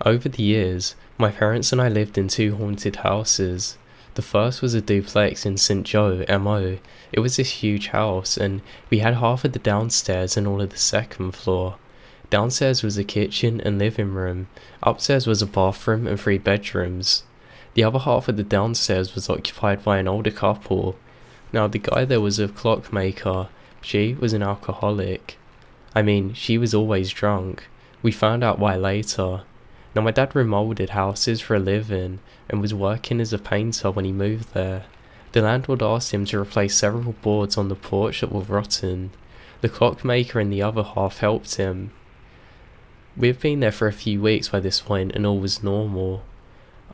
Over the years, my parents and I lived in two haunted houses. The first was a duplex in St. Joe, MO. It was this huge house, and we had half of the downstairs and all of the second floor. Downstairs was a kitchen and living room. Upstairs was a bathroom and 3 bedrooms. The other half of the downstairs was occupied by an older couple. Now, the guy there was a clockmaker. She was an alcoholic. I mean, she was always drunk. We found out why later. Now, my dad remolded houses for a living and was working as a painter when he moved there. The landlord asked him to replace several boards on the porch that were rotten. The clockmaker in the other half helped him. We had been there for a few weeks by this point and all was normal.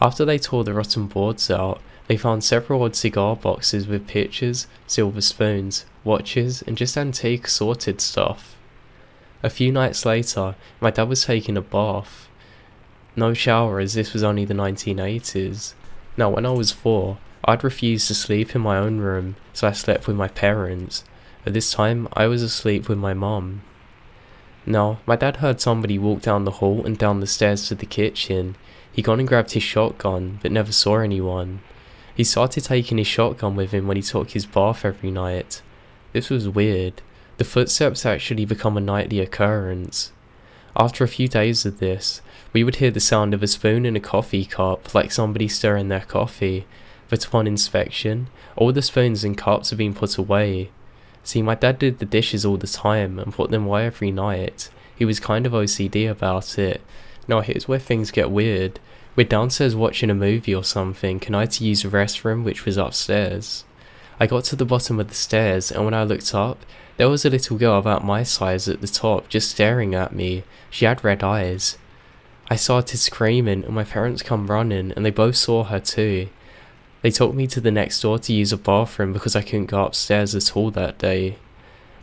After they tore the rotten boards out, they found several odd cigar boxes with pictures, silver spoons, watches, and just antique assorted stuff. A few nights later, my dad was taking a bath. No shower, as this was only the 1980s. Now, when I was 4, I'd refused to sleep in my own room, so I slept with my parents. At this time, I was asleep with my mum. Now, my dad heard somebody walk down the hall and down the stairs to the kitchen. He gone and grabbed his shotgun, but never saw anyone. He started taking his shotgun with him when he took his bath every night. This was weird. The footsteps actually become a nightly occurrence. After a few days of this, we would hear the sound of a spoon in a coffee cup, like somebody stirring their coffee, but upon inspection, all the spoons and cups had been put away. See, my dad did the dishes all the time and put them away every night. He was kind of OCD about it. Now here's where things get weird. We're downstairs watching a movie or something, and I had to use the restroom, which was upstairs. I got to the bottom of the stairs, and when I looked up, there was a little girl about my size at the top, just staring at me. She had red eyes. I started screaming, and my parents come running, and they both saw her too. They took me to the next door to use a bathroom because I couldn't go upstairs at all that day.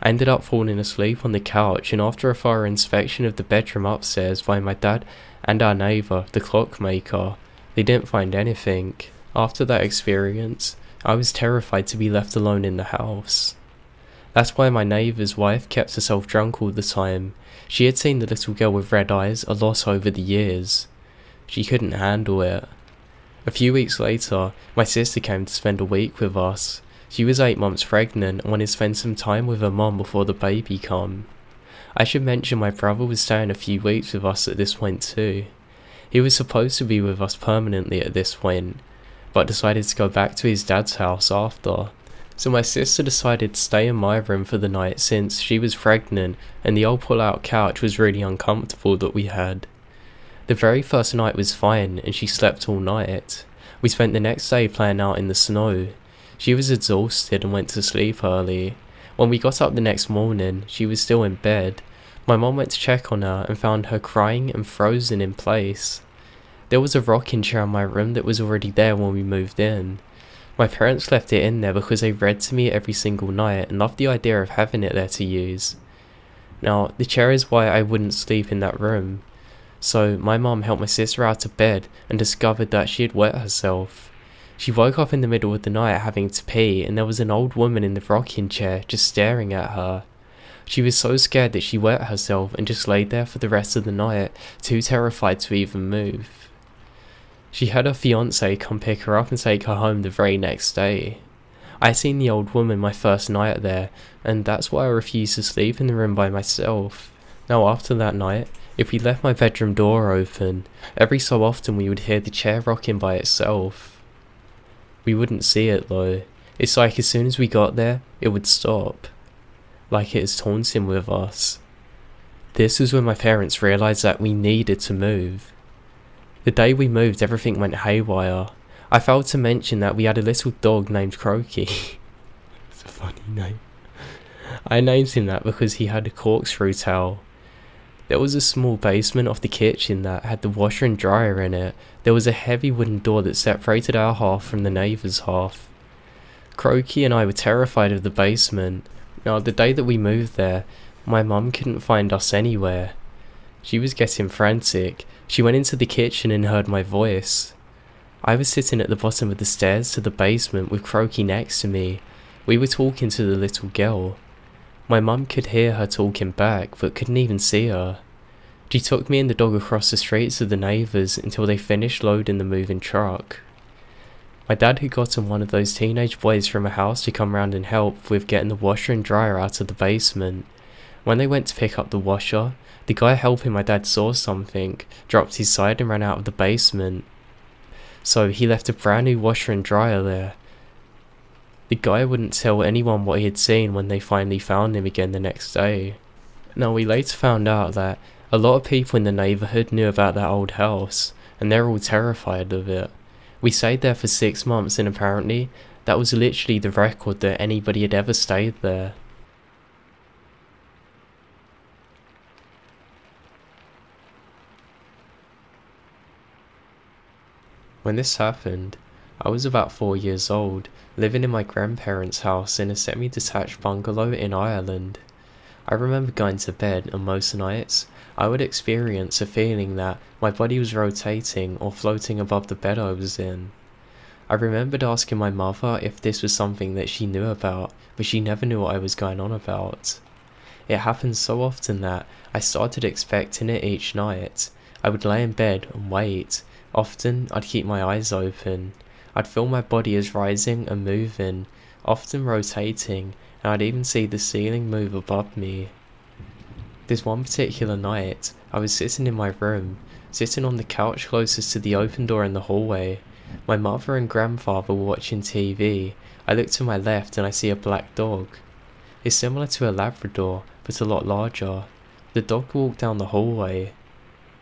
I ended up falling asleep on the couch, and after a thorough inspection of the bedroom upstairs by my dad and our neighbour, the clockmaker, they didn't find anything. After that experience, I was terrified to be left alone in the house. That's why my neighbour's wife kept herself drunk all the time. She had seen the little girl with red eyes a lot over the years. She couldn't handle it. A few weeks later, my sister came to spend a week with us. She was 8 months pregnant and wanted to spend some time with her mum before the baby come. I should mention my brother was staying a few weeks with us at this point too. He was supposed to be with us permanently at this point, but decided to go back to his dad's house after. So my sister decided to stay in my room for the night since she was pregnant and the old pull-out couch was really uncomfortable that we had. The very first night was fine and she slept all night. We spent the next day playing out in the snow. She was exhausted and went to sleep early. When we got up the next morning, she was still in bed. My mum went to check on her and found her crying and frozen in place. There was a rocking chair in my room that was already there when we moved in. My parents left it in there because they read to me every single night and loved the idea of having it there to use. Now, the chair is why I wouldn't sleep in that room. So my mum helped my sister out of bed and discovered that she had wet herself. She woke up in the middle of the night having to pee, and there was an old woman in the rocking chair just staring at her. She was so scared that she wet herself and just laid there for the rest of the night, too terrified to even move. She had her fiancé come pick her up and take her home the very next day. I seen the old woman my first night there, and that's why I refused to sleep in the room by myself. Now after that night, if we left my bedroom door open, every so often we would hear the chair rocking by itself. We wouldn't see it though. It's like as soon as we got there, it would stop. Like it is taunting with us. This was when my parents realised that we needed to move. The day we moved, everything went haywire. I failed to mention that we had a little dog named Croaky. It's a funny name. I named him that because he had a corkscrew tail. There was a small basement off the kitchen that had the washer and dryer in it. There was a heavy wooden door that separated our half from the neighbour's half. Croaky and I were terrified of the basement. Now, the day that we moved there, my mum couldn't find us anywhere. She was getting frantic. She went into the kitchen and heard my voice. I was sitting at the bottom of the stairs to the basement with Croaky next to me. We were talking to the little girl. My mum could hear her talking back, but couldn't even see her. She took me and the dog across the streets of the neighbours until they finished loading the moving truck. My dad had gotten one of those teenage boys from a house to come round and help with getting the washer and dryer out of the basement. When they went to pick up the washer, the guy helping my dad saw something, dropped his side and ran out of the basement. So he left a brand new washer and dryer there. The guy wouldn't tell anyone what he had seen when they finally found him again the next day. Now we later found out that a lot of people in the neighbourhood knew about that old house, and they're all terrified of it. We stayed there for 6 months and apparently that was literally the record that anybody had ever stayed there. When this happened, I was about 4 years old, living in my grandparents' house in a semi-detached bungalow in Ireland. I remember going to bed and most nights, I would experience a feeling that my body was rotating or floating above the bed I was in. I remembered asking my mother if this was something that she knew about, but she never knew what I was going on about. It happened so often that I started expecting it each night. I would lay in bed and wait. Often I'd keep my eyes open. I'd feel my body as rising and moving, often rotating, and I'd even see the ceiling move above me. This one particular night, I was sitting in my room, sitting on the couch closest to the open door in the hallway. My mother and grandfather were watching TV. I look to my left and I see a black dog. It's similar to a Labrador, but a lot larger. The dog walked down the hallway.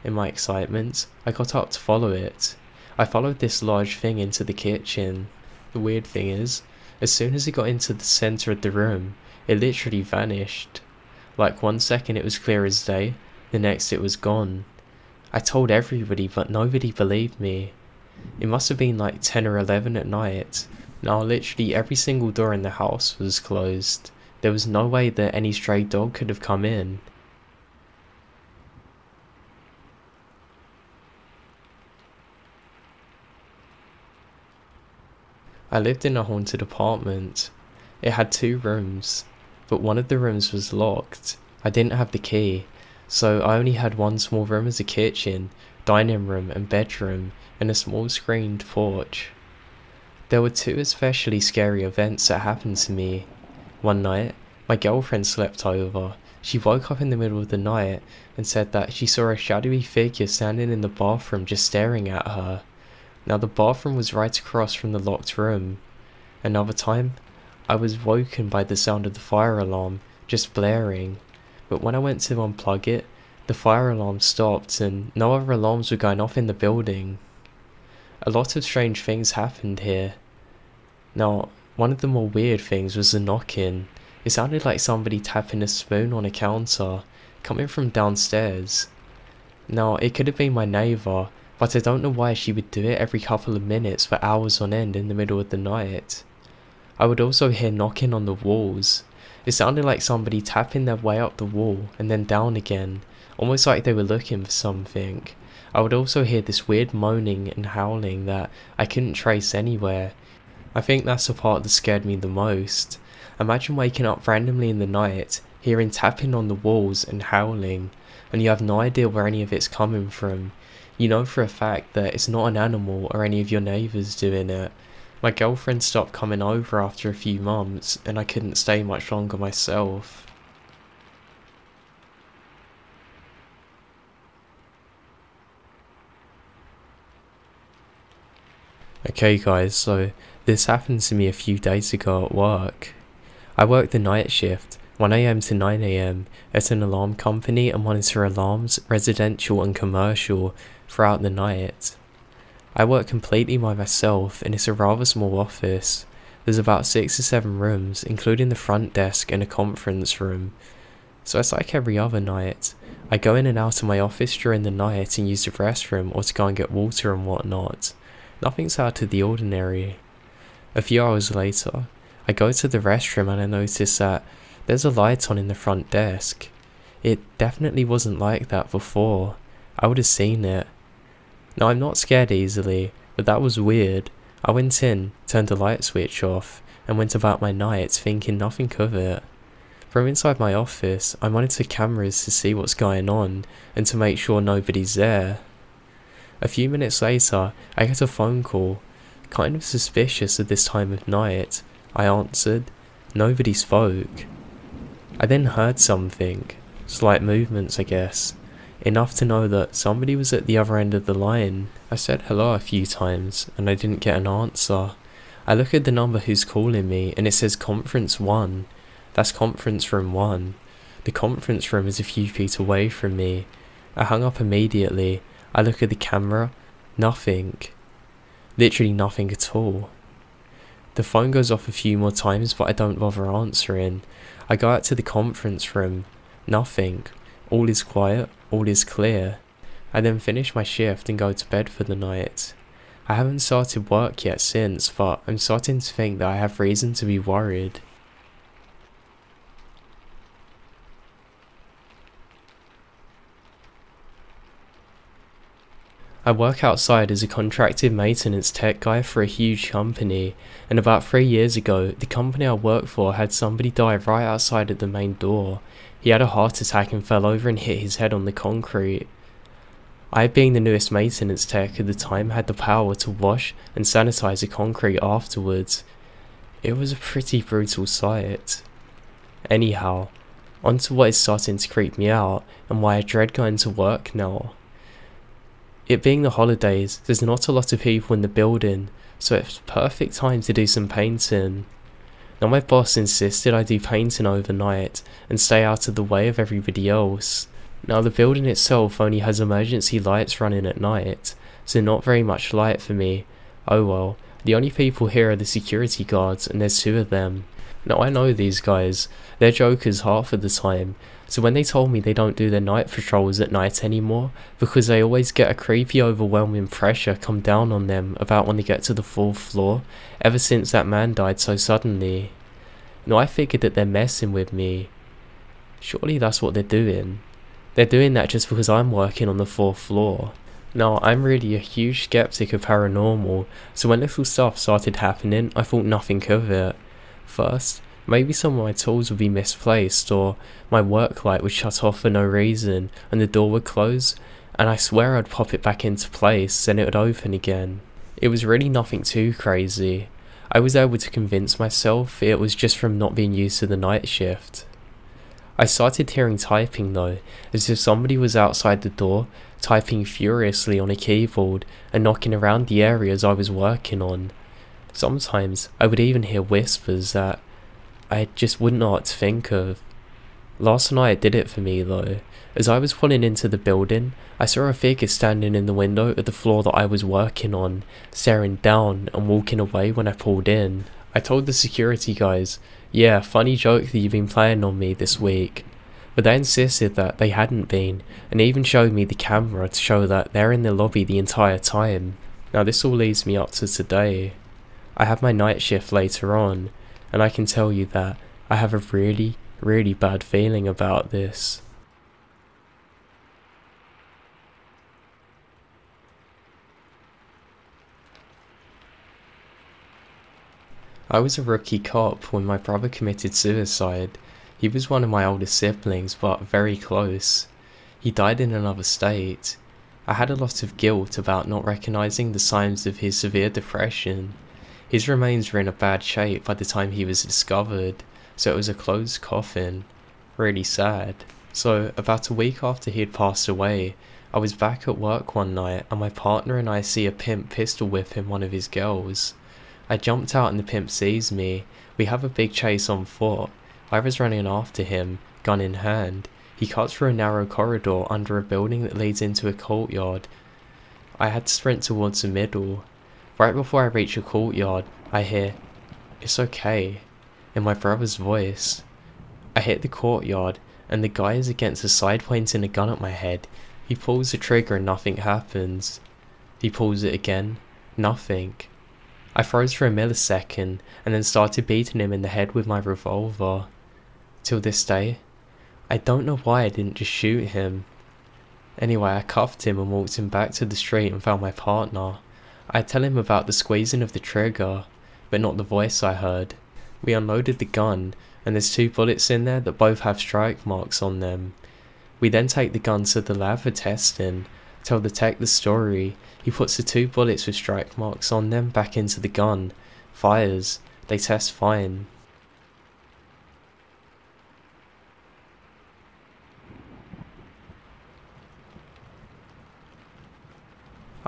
In my excitement, I got up to follow it. I followed this large thing into the kitchen. The weird thing is, as soon as it got into the centre of the room, it literally vanished. Like 1 second it was clear as day, the next it was gone. I told everybody but nobody believed me. It must have been like 10 or 11 at night. Now literally every single door in the house was closed. There was no way that any stray dog could have come in. I lived in a haunted apartment. It had 2 rooms, but one of the rooms was locked. I didn't have the key, so I only had one small room as a kitchen, dining room and bedroom, and a small screened porch. There were 2 especially scary events that happened to me. One night, my girlfriend slept over. She woke up in the middle of the night and said that she saw a shadowy figure standing in the bathroom just staring at her. Now the bathroom was right across from the locked room. Another time, I was woken by the sound of the fire alarm just blaring, but when I went to unplug it, the fire alarm stopped and no other alarms were going off in the building. A lot of strange things happened here. Now, one of the more weird things was the knocking. It sounded like somebody tapping a spoon on a counter, coming from downstairs. Now, it could have been my neighbour, but I don't know why she would do it every couple of minutes for hours on end in the middle of the night. I would also hear knocking on the walls. It sounded like somebody tapping their way up the wall and then down again, almost like they were looking for something. I would also hear this weird moaning and howling that I couldn't trace anywhere. I think that's the part that scared me the most. Imagine waking up randomly in the night, hearing tapping on the walls and howling, and you have no idea where any of it's coming from. You know for a fact that it's not an animal or any of your neighbours doing it. My girlfriend stopped coming over after a few months and I couldn't stay much longer myself. Okay guys, so this happened to me a few days ago at work. I work the night shift, 1 AM to 9 AM, at an alarm company and monitor alarms, residential and commercial, throughout the night. I work completely by myself and it's a rather small office. There's about 6 or 7 rooms, including the front desk and a conference room. So it's like every other night. I go in and out of my office during the night and use the restroom or to go and get water and whatnot. Nothing's out of the ordinary. A few hours later, I go to the restroom and I notice that there's a light on in the front desk. It definitely wasn't like that before. I would have seen it. Now I'm not scared easily, but that was weird. I went in, turned the light switch off, and went about my night thinking nothing of it. From inside my office, I monitor cameras to see what's going on and to make sure nobody's there. A few minutes later, I get a phone call, kind of suspicious at this time of night. I answered. Nobody spoke. I then heard something, slight movements I guess, enough to know that somebody was at the other end of the line. I said hello a few times and I didn't get an answer. I look at the number who's calling me and it says conference 1. That's conference room 1. The conference room is a few feet away from me. I hung up immediately. I look at the camera. Nothing. Literally nothing at all. The phone goes off a few more times but I don't bother answering. I go out to the conference room. Nothing. All is quiet. All is clear. I then finish my shift and go to bed for the night. I haven't started work yet since, but I'm starting to think that I have reason to be worried. I work outside as a contracted maintenance tech guy for a huge company, and about 3 years ago, the company I work for had somebody die right outside at the main door. He had a heart attack and fell over and hit his head on the concrete. I, being the newest maintenance tech at the time, had the power to wash and sanitize the concrete afterwards. It was a pretty brutal sight. Anyhow, onto what is starting to creep me out and why I dread going to work now. It being the holidays, there's not a lot of people in the building, so it's perfect time to do some painting. Now my boss insisted I do painting overnight and stay out of the way of everybody else. Now the building itself only has emergency lights running at night, so not very much light for me. Oh well, the only people here are the security guards and there's 2 of them. Now I know these guys, they're jokers half of the time, so when they told me they don't do their night patrols at night anymore because they always get a creepy overwhelming pressure come down on them about when they get to the 4th floor, ever since that man died so suddenly. Now I figured that they're messing with me. Surely that's what they're doing. They're doing that just because I'm working on the 4th floor. Now I'm really a huge skeptic of paranormal, so when little stuff started happening I thought nothing of it. First, maybe some of my tools would be misplaced, or my work light would shut off for no reason and the door would close, and I swear I'd pop it back into place and it would open again. It was really nothing too crazy. I was able to convince myself it was just from not being used to the night shift. I started hearing typing though, as if somebody was outside the door, typing furiously on a keyboard and knocking around the areas I was working on. Sometimes I would even hear whispers that I just wouldn't know what to think of. Last night did it for me though. As I was pulling into the building, I saw a figure standing in the window at the floor that I was working on, staring down and walking away when I pulled in. I told the security guys, yeah, funny joke that you've been playing on me this week. But they insisted that they hadn't been, and even showed me the camera to show that they're in the lobby the entire time. Now this all leads me up to today. I have my night shift later on, and I can tell you that I have a really bad feeling about this. I was a rookie cop when my brother committed suicide. He was one of my older siblings, but very close. He died in another state. I had a lot of guilt about not recognizing the signs of his severe depression. His remains were in a bad shape by the time he was discovered, so it was a closed coffin. Really sad. So, about a week after he had passed away, I was back at work one night and my partner and I see a pimp pistol whipping one of his girls. I jumped out and the pimp sees me. We have a big chase on foot. I was running after him, gun in hand. He cuts through a narrow corridor under a building that leads into a courtyard. I had to sprint towards the middle. Right before I reach a courtyard, I hear, "It's okay," in my brother's voice. I hit the courtyard, and the guy is against the side pointing a gun at my head. He pulls the trigger and nothing happens. He pulls it again, nothing. I froze for a millisecond, and then started beating him in the head with my revolver. Till this day, I don't know why I didn't just shoot him. Anyway, I cuffed him and walked him back to the street and found my partner. I tell him about the squeezing of the trigger, but not the voice I heard. We unloaded the gun, and there's 2 bullets in there that both have strike marks on them. We then take the gun to the lab for testing, tell the tech the story. He puts the 2 bullets with strike marks on them back into the gun, fires, they test fine.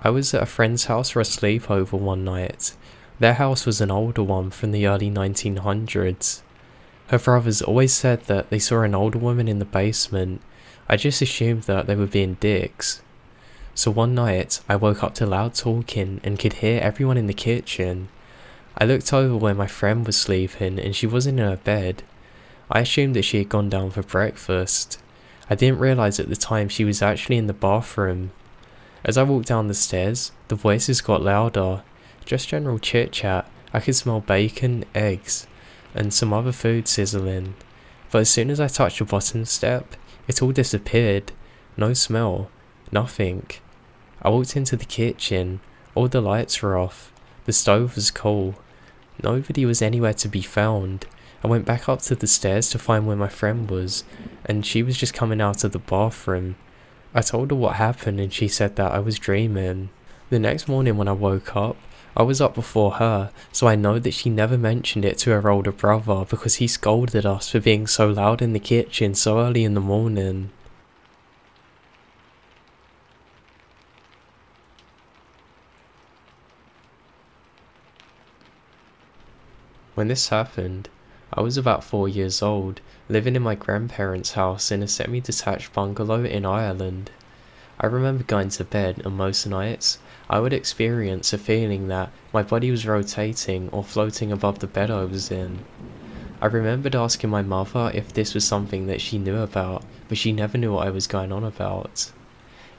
I was at a friend's house for a sleepover one night. Their house was an older one from the early 1900s. Her brothers always said that they saw an older woman in the basement. I just assumed that they were being dicks. So one night, I woke up to loud talking and could hear everyone in the kitchen. I looked over where my friend was sleeping and she wasn't in her bed. I assumed that she had gone down for breakfast. I didn't realise at the time she was actually in the bathroom. As I walked down the stairs, the voices got louder. Just general chit chat. I could smell bacon, eggs, and some other food sizzling. But as soon as I touched the bottom step, it all disappeared. No smell. Nothing. I walked into the kitchen. All the lights were off. The stove was cool. Nobody was anywhere to be found. I went back up to the stairs to find where my friend was, and she was just coming out of the bathroom. I told her what happened and she said that I was dreaming. The next morning when I woke up, I was up before her, so I know that she never mentioned it to her older brother because he scolded us for being so loud in the kitchen so early in the morning. When this happened, I was about 4 years old, living in my grandparents' house in a semi-detached bungalow in Ireland. I remember going to bed and most nights, I would experience a feeling that my body was rotating or floating above the bed I was in. I remembered asking my mother if this was something that she knew about, but she never knew what I was going on about.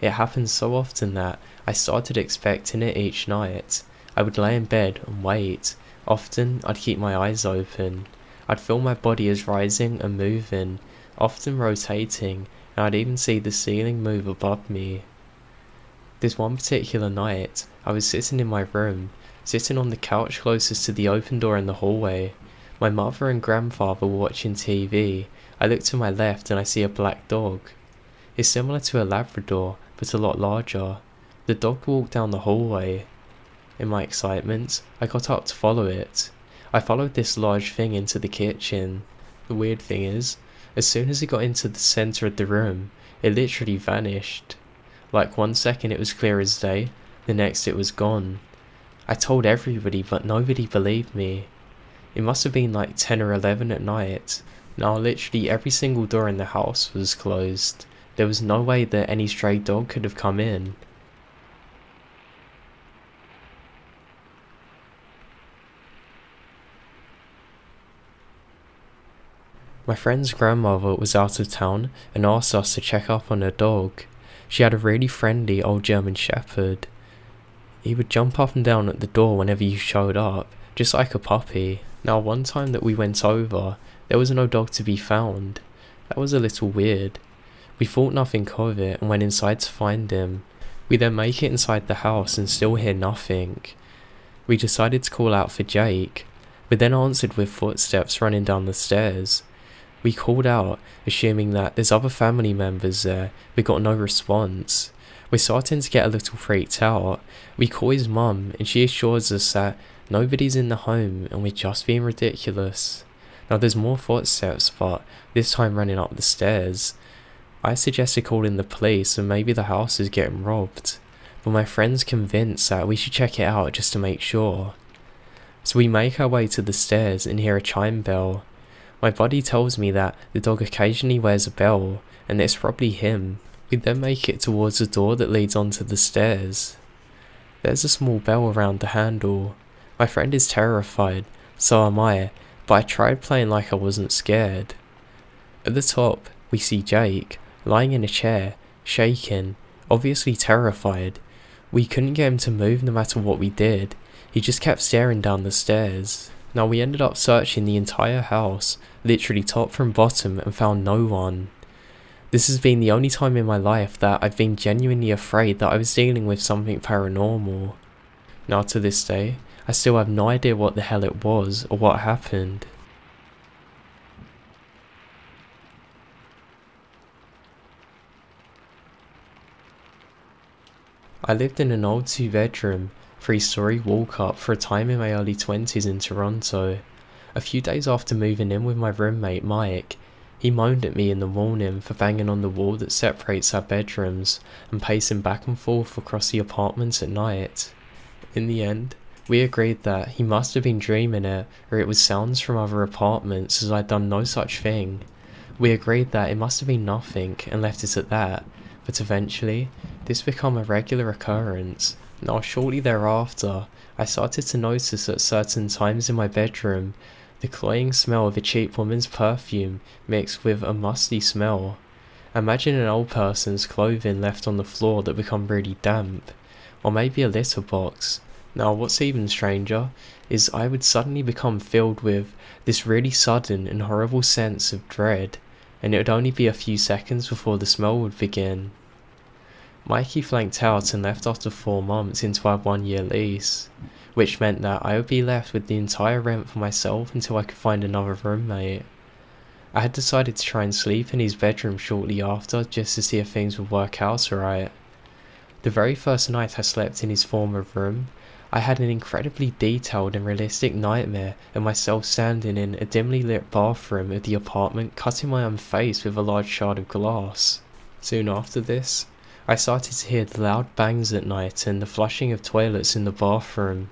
It happened so often that I started expecting it each night. I would lay in bed and wait. Often, I'd keep my eyes open. I'd feel my body as rising and moving, often rotating, and I'd even see the ceiling move above me. This one particular night, I was sitting in my room, sitting on the couch closest to the open door in the hallway. My mother and grandfather were watching TV. I look to my left and I see a black dog. It's similar to a Labrador, but a lot larger. The dog walked down the hallway. In my excitement, I got up to follow it. I followed this large thing into the kitchen. The weird thing is, as soon as it got into the centre of the room, it literally vanished. Like 1 second it was clear as day, the next it was gone. I told everybody but nobody believed me. It must have been like 10 or 11 at night. Now literally every single door in the house was closed. There was no way that any stray dog could have come in. My friend's grandmother was out of town and asked us to check up on her dog. She had a really friendly old German shepherd. He would jump up and down at the door whenever you showed up, just like a puppy. Now one time that we went over, there was no dog to be found. That was a little weird. We thought nothing of it and went inside to find him. We then make it inside the house and still hear nothing. We decided to call out for Jake, but then answered with footsteps running down the stairs. We called out, assuming that there's other family members there, but got no response. We're starting to get a little freaked out. We call his mum, and she assures us that nobody's in the home and we're just being ridiculous. Now there's more footsteps, but this time running up the stairs. I suggested calling the police and maybe the house is getting robbed, but my friend's convinced that we should check it out just to make sure. So we make our way to the stairs and hear a chime bell. My body tells me that the dog occasionally wears a bell, and it's probably him. We then make it towards the door that leads onto the stairs. There's a small bell around the handle. My friend is terrified, so am I, but I tried playing like I wasn't scared. At the top, we see Jake, lying in a chair, shaking, obviously terrified. We couldn't get him to move no matter what we did. He just kept staring down the stairs. Now we ended up searching the entire house, literally top from bottom, and found no one. This has been the only time in my life that I've been genuinely afraid that I was dealing with something paranormal. Now to this day, I still have no idea what the hell it was or what happened. I lived in an old 2-bedroom, 3-story walk-up for a time in my early 20s in Toronto. A few days after moving in with my roommate Mike, he moaned at me in the morning for banging on the wall that separates our bedrooms and pacing back and forth across the apartment at night. In the end, we agreed that he must have been dreaming it, or it was sounds from other apartments, as I'd done no such thing. We agreed that it must have been nothing and left it at that, but eventually, this became a regular occurrence. Now shortly thereafter, I started to notice at certain times in my bedroom the cloying smell of a cheap woman's perfume mixed with a musty smell. Imagine an old person's clothing left on the floor that become really damp, or maybe a litter box. Now what's even stranger is I would suddenly become filled with this really sudden and horrible sense of dread, and it would only be a few seconds before the smell would begin. Mikey flanked out and left after 4 months into our 1-year lease, which meant that I would be left with the entire rent for myself until I could find another roommate. I had decided to try and sleep in his bedroom shortly after just to see if things would work out alright. The very first night I slept in his former room, I had an incredibly detailed and realistic nightmare of myself standing in a dimly lit bathroom of the apartment cutting my own face with a large shard of glass. Soon after this, I started to hear the loud bangs at night and the flushing of toilets in the bathroom.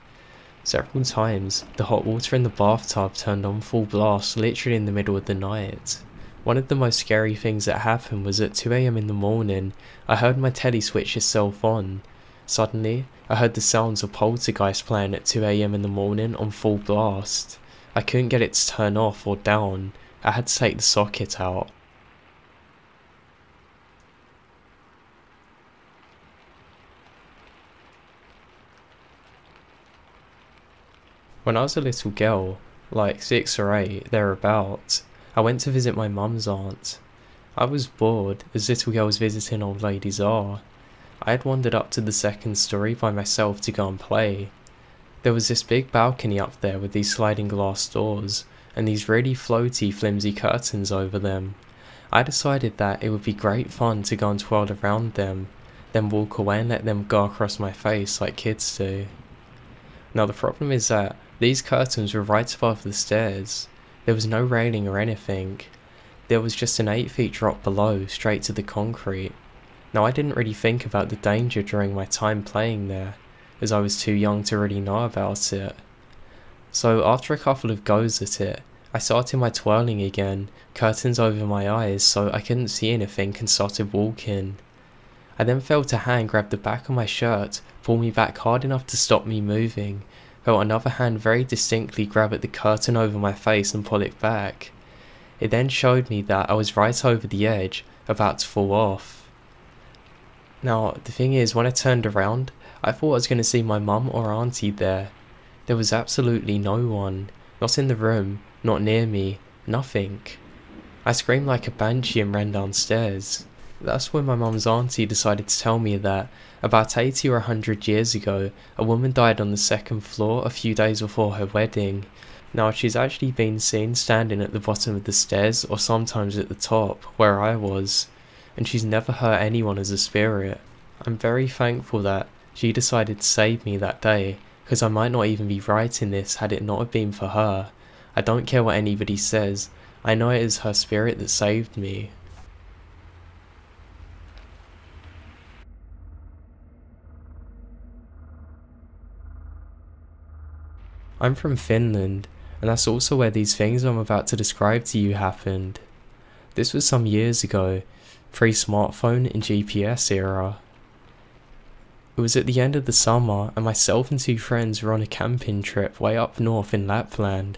Several times, the hot water in the bathtub turned on full blast literally in the middle of the night. One of the most scary things that happened was at 2 AM in the morning, I heard my telly switch itself on. Suddenly, I heard the sounds of Poltergeist playing at 2 AM in the morning on full blast. I couldn't get it to turn off or down. I had to take the socket out. When I was a little girl, like 6 or 8, thereabouts, I went to visit my mum's aunt. I was bored, as little girls visiting old ladies are. I had wandered up to the 2nd story by myself to go and play. There was this big balcony up there with these sliding glass doors, and these really floaty, flimsy curtains over them. I decided that it would be great fun to go and twirl around them, then walk away and let them go across my face like kids do. Now the problem is that these curtains were right above the stairs. There was no railing or anything. There was just an 8 feet drop below, straight to the concrete. Now I didn't really think about the danger during my time playing there, as I was too young to really know about it. So after a couple of goes at it, I started my twirling again, curtains over my eyes so I couldn't see anything and started walking. I then felt a hand grab the back of my shirt, pull me back hard enough to stop me moving, felt another hand very distinctly grab at the curtain over my face and pull it back. It then showed me that I was right over the edge, about to fall off. Now the thing is, when I turned around, I thought I was going to see my mum or auntie there. There was absolutely no one, not in the room, not near me, nothing. I screamed like a banshee and ran downstairs. That's when my mum's auntie decided to tell me that about 80 or 100 years ago, a woman died on the 2nd floor a few days before her wedding. Now she's actually been seen standing at the bottom of the stairs or sometimes at the top, where I was, and she's never hurt anyone as a spirit. I'm very thankful that she decided to save me that day, because I might not even be writing this had it not have been for her. I don't care what anybody says, I know it is her spirit that saved me. I'm from Finland, and that's also where these things I'm about to describe to you happened. This was some years ago, pre-smartphone and GPS era. It was at the end of the summer, and myself and 2 friends were on a camping trip way up north in Lapland.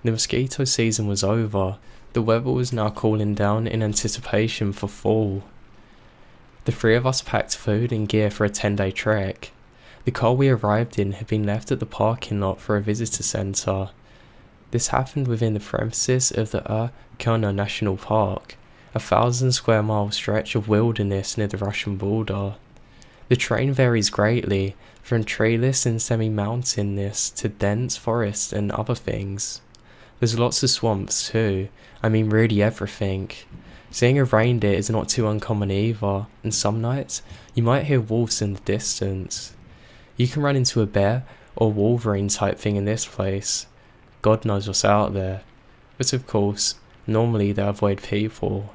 The mosquito season was over, the weather was now cooling down in anticipation for fall. The 3 of us packed food and gear for a 10-day trek. The car we arrived in had been left at the parking lot for a visitor centre. This happened within the premises of the Apocaly National Park, a 1,000 square mile stretch of wilderness near the Russian border. The terrain varies greatly, from treeless and semi-mountainous to dense forests and other things. There's lots of swamps too, I mean really everything. Seeing a reindeer is not too uncommon either, and some nights you might hear wolves in the distance. You can run into a bear or Wolverine type thing in this place. God knows what's out there. But of course, normally they avoid people.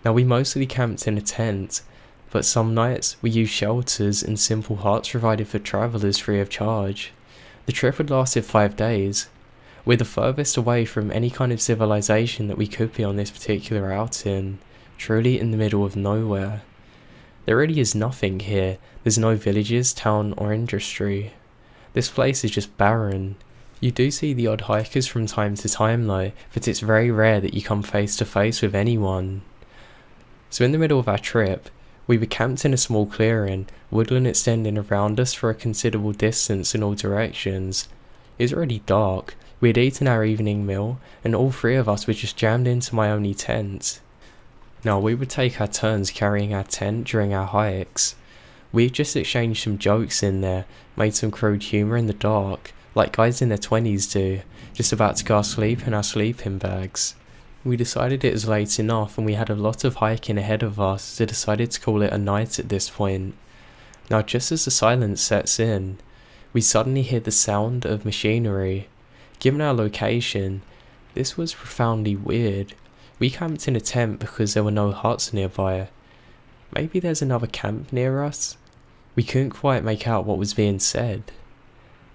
Now we mostly camped in a tent, but some nights we used shelters and simple huts provided for travellers free of charge. The trip had lasted 5 days. We're the furthest away from any kind of civilization that we could be on this particular outing, truly in the middle of nowhere. There really is nothing here. There's no villages, town or industry. This place is just barren. You do see the odd hikers from time to time though, but it's very rare that you come face to face with anyone. So in the middle of our trip, we were camped in a small clearing, woodland extending around us for a considerable distance in all directions. It was already dark. We had eaten our evening meal, and all 3 of us were just jammed into my only tent. Now we would take our turns carrying our tent during our hikes. We had just exchanged some jokes in there, made some crude humour in the dark, like guys in their 20s do, just about to go asleep in our sleeping bags. We decided it was late enough and we had a lot of hiking ahead of us, so decided to call it a night at this point. Now just as the silence sets in, we suddenly hear the sound of machinery. Given our location, this was profoundly weird. We camped in a tent because there were no huts nearby. Maybe there's another camp near us? We couldn't quite make out what was being said.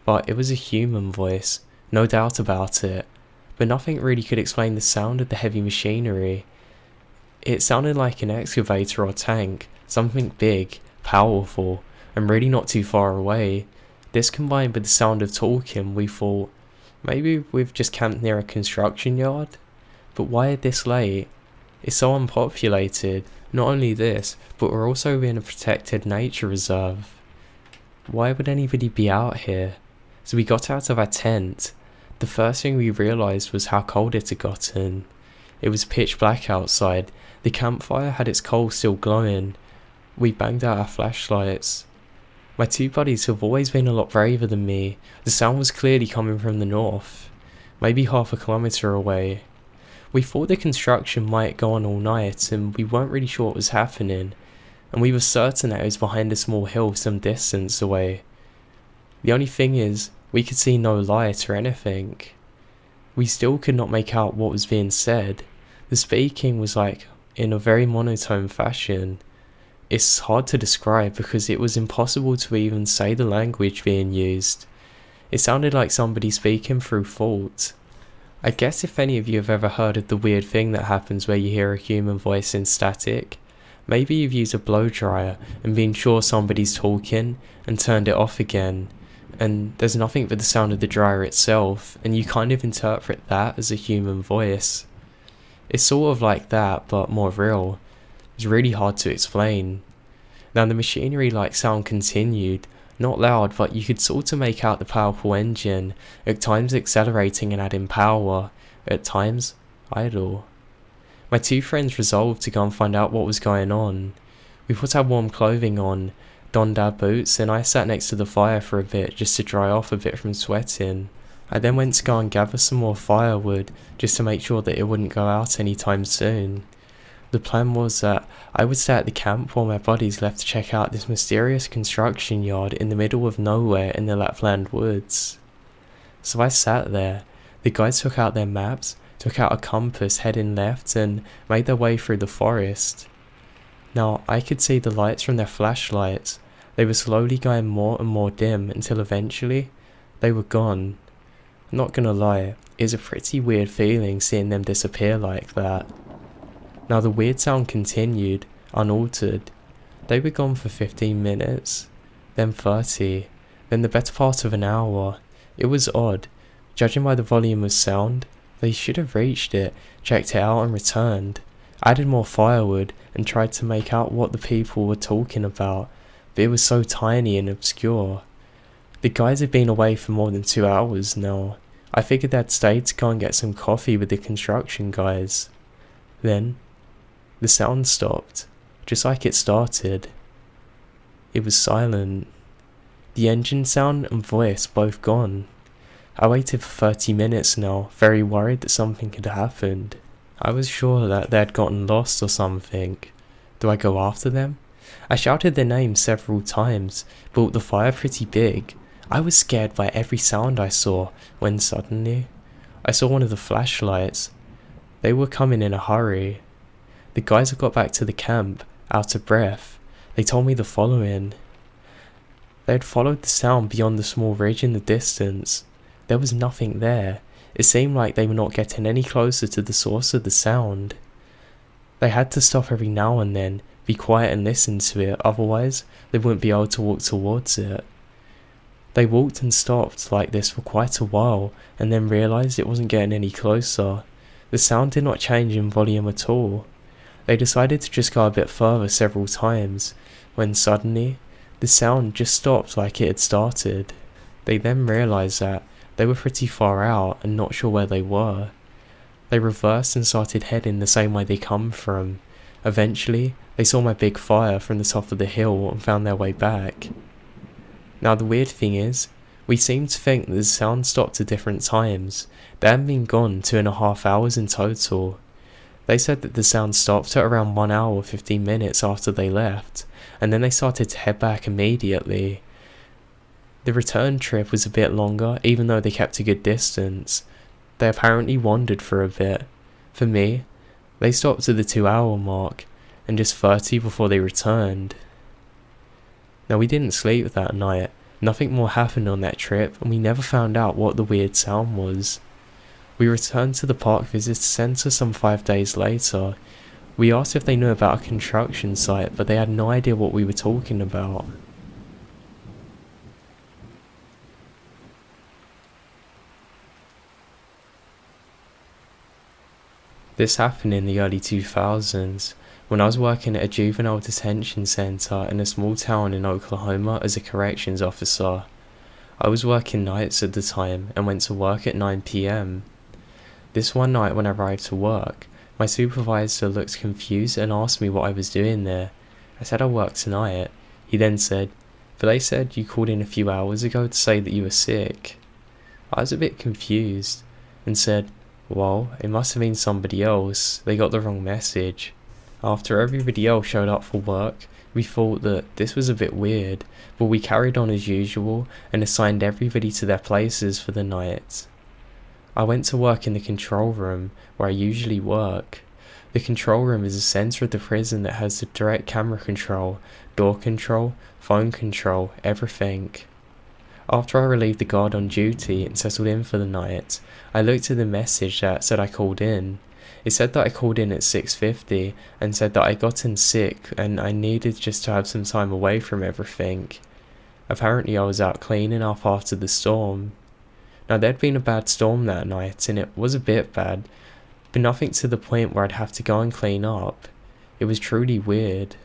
But it was a human voice, no doubt about it. But nothing really could explain the sound of the heavy machinery. It sounded like an excavator or tank, something big, powerful, and really not too far away. This combined with the sound of talking, we thought, maybe we've just camped near a construction yard? But why at this late? It's so unpopulated. Not only this, but we're also in a protected nature reserve. Why would anybody be out here? So we got out of our tent. The first thing we realised was how cold it had gotten. It was pitch black outside. The campfire had its coal still glowing. We banged out our flashlights. My 2 buddies have always been a lot braver than me. The sound was clearly coming from the north, maybe half a kilometre away. We thought the construction might go on all night and we weren't really sure what was happening, and we were certain that it was behind a small hill some distance away. The only thing is, we could see no light or anything. We still could not make out what was being said. The speaking was like in a very monotone fashion. It's hard to describe because it was impossible to even say the language being used. It sounded like somebody speaking through thought. I guess if any of you have ever heard of the weird thing that happens where you hear a human voice in static, maybe you've used a blow dryer and been sure somebody's talking and turned it off again, and there's nothing but the sound of the dryer itself, and you kind of interpret that as a human voice. It's sort of like that, but more real. It's really hard to explain. Now the machinery-like sound continued, not loud, but you could sort of make out the powerful engine, at times accelerating and adding power, at times idle. My 2 friends resolved to go and find out what was going on. We put our warm clothing on, donned our boots, and I sat next to the fire for a bit just to dry off a bit from sweating. I then went to go and gather some more firewood just to make sure that it wouldn't go out anytime soon. The plan was that I would stay at the camp while my buddies left to check out this mysterious construction yard in the middle of nowhere in the Lapland woods. So I sat there. The guys took out their maps, took out a compass heading left, and made their way through the forest. Now I could see the lights from their flashlights. They were slowly going more and more dim until eventually they were gone. I'm not gonna lie, it was a pretty weird feeling seeing them disappear like that. Now the weird sound continued, unaltered. They were gone for 15 minutes, then 30, then the better part of an hour. It was odd. Judging by the volume of sound, they should have reached it, checked it out and returned. Added more firewood and tried to make out what the people were talking about, but it was so tiny and obscure. The guys had been away for more than 2 hours now. I figured they'd stayed to go and get some coffee with the construction guys. Then the sound stopped, just like it started. It was silent. The engine sound and voice both gone. I waited for 30 minutes now, very worried that something had happened. I was sure that they had gotten lost or something. Do I go after them? I shouted their names several times, built the fire pretty big. I was scared by every sound I saw, when suddenly, I saw one of the flashlights. They were coming in a hurry. The guys had got back to the camp, out of breath. They told me the following. They had followed the sound beyond the small ridge in the distance. There was nothing there. It seemed like they were not getting any closer to the source of the sound. They had to stop every now and then, be quiet and listen to it, otherwise they wouldn't be able to walk towards it. They walked and stopped like this for quite a while, and then realised it wasn't getting any closer. The sound did not change in volume at all. They decided to just go a bit further several times, when suddenly, the sound just stopped like it had started. They then realised that they were pretty far out and not sure where they were. They reversed and started heading the same way they come from. Eventually, they saw my big fire from the top of the hill and found their way back. Now the weird thing is, we seemed to think that the sound stopped at different times. They hadn't been gone 2.5 hours in total. They said that the sound stopped at around 1 hour 15 minutes after they left, and then they started to head back immediately. The return trip was a bit longer, even though they kept a good distance. They apparently wandered for a bit. For me, they stopped at the 2-hour mark, and just 30 before they returned. Now we didn't sleep that night, nothing more happened on that trip, and we never found out what the weird sound was. We returned to the park visitor centre some 5 days later. We asked if they knew about a construction site, but they had no idea what we were talking about. This happened in the early 2000s, when I was working at a juvenile detention centre in a small town in Oklahoma as a corrections officer. I was working nights at the time and went to work at 9 PM. This one night when I arrived to work, my supervisor looked confused and asked me what I was doing there. I said I worked tonight. He then said, "But they said you called in a few hours ago to say that you were sick." I was a bit confused and said, "Well, it must have been somebody else. They got the wrong message." After everybody else showed up for work, we thought that this was a bit weird, but we carried on as usual and assigned everybody to their places for the night. I went to work in the control room, where I usually work. The control room is the centre of the prison that has the direct camera control, door control, phone control, everything. After I relieved the guard on duty and settled in for the night, I looked at the message that said I called in. It said that I called in at 6:50 and said that I gotten sick and I needed just to have some time away from everything. Apparently I was out cleaning up after the storm. Now there'd been a bad storm that night and it was a bit bad, but nothing to the point where I'd have to go and clean up. It was truly weird.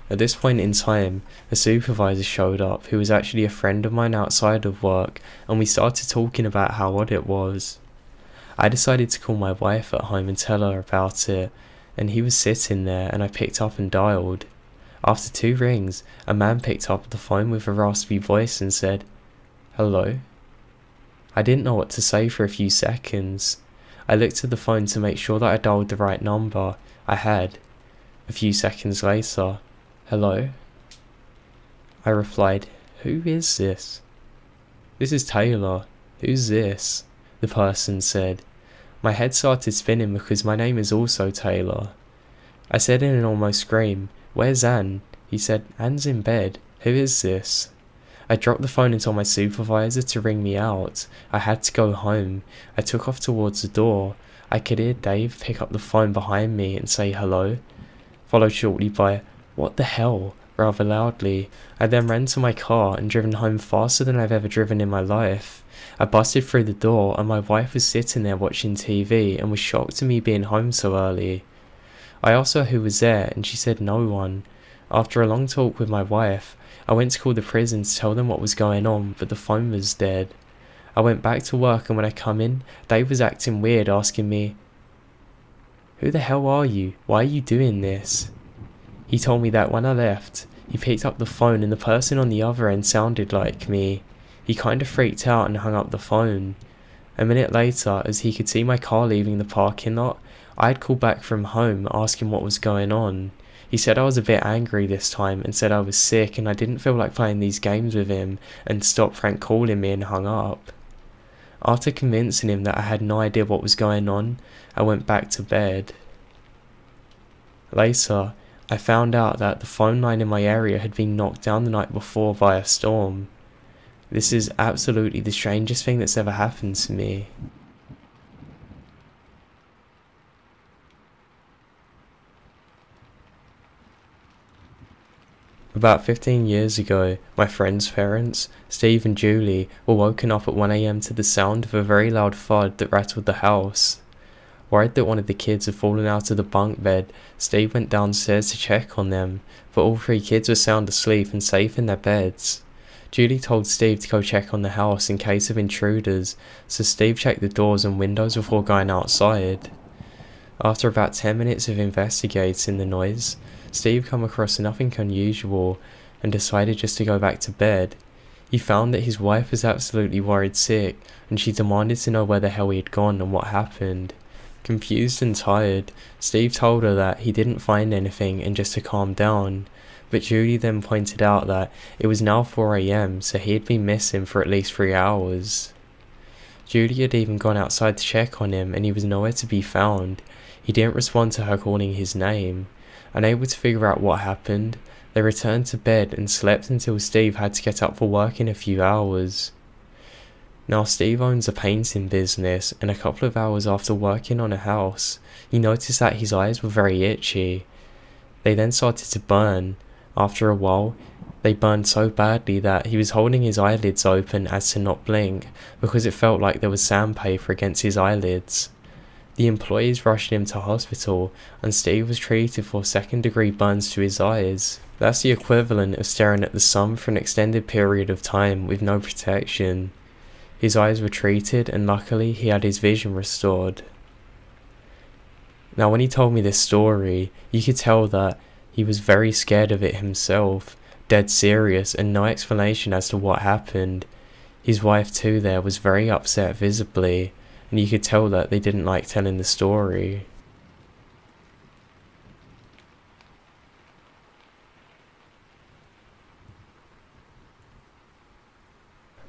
At this point in time, a supervisor showed up who was actually a friend of mine outside of work, and we started talking about how odd it was. I decided to call my wife at home and tell her about it, and he was sitting there and I picked up and dialed. After 2 rings, a man picked up the phone with a raspy voice and said, "Hello?" I didn't know what to say for a few seconds. I looked at the phone to make sure that I dialed the right number. I had. A few seconds later, "Hello?" I replied, "Who is this?" "This is Taylor. Who's this?" the person said. My head started spinning because my name is also Taylor. I said in an almost scream, "Where's Anne?" He said, "Anne's in bed. Who is this?" I dropped the phone and told my supervisor to ring me out. I had to go home. I took off towards the door. I could hear Dave pick up the phone behind me and say hello, followed shortly by, "What the hell?" rather loudly. I then ran to my car and driven home faster than I've ever driven in my life. I busted through the door and my wife was sitting there watching TV and was shocked to me being home so early. I asked her who was there and she said no one. After a long talk with my wife, I went to call the prison to tell them what was going on, but the phone was dead. I went back to work and when I come in, Dave was acting weird, asking me, "Who the hell are you? Why are you doing this?" He told me that when I left, he picked up the phone and the person on the other end sounded like me. He kinda freaked out and hung up the phone. A minute later, as he could see my car leaving the parking lot, I had called back from home asking what was going on. He said I was a bit angry this time and said I was sick and I didn't feel like playing these games with him and stopped Frank calling me and hung up. After convincing him that I had no idea what was going on, I went back to bed. Later, I found out that the phone line in my area had been knocked down the night before by a storm. This is absolutely the strangest thing that's ever happened to me. About 15 years ago, my friend's parents, Steve and Julie, were woken up at 1 AM to the sound of a very loud thud that rattled the house. Worried that one of the kids had fallen out of the bunk bed, Steve went downstairs to check on them, but all three kids were sound asleep and safe in their beds. Julie told Steve to go check on the house in case of intruders, so Steve checked the doors and windows before going outside. After about 10 minutes of investigating the noise, Steve came across nothing unusual and decided just to go back to bed. He found that his wife was absolutely worried sick, and she demanded to know where the hell he had gone and what happened. Confused and tired, Steve told her that he didn't find anything and just to calm down, but Julie then pointed out that it was now 4 AM, so he had been missing for at least 3 hours. Julie had even gone outside to check on him and he was nowhere to be found. He didn't respond to her calling his name. Unable to figure out what happened, they returned to bed and slept until Steve had to get up for work in a few hours. Now Steve owns a painting business, and a couple of hours after working on a house, he noticed that his eyes were very itchy. They then started to burn. After a while, they burned so badly that he was holding his eyelids open as to not blink, because it felt like there was sandpaper against his eyelids. The employees rushed him to hospital, and Steve was treated for second-degree burns to his eyes. That's the equivalent of staring at the sun for an extended period of time with no protection. His eyes were treated, and luckily he had his vision restored. Now when he told me this story, you could tell that he was very scared of it himself, dead serious, and no explanation as to what happened. His wife too there was very upset visibly, and you could tell that they didn't like telling the story.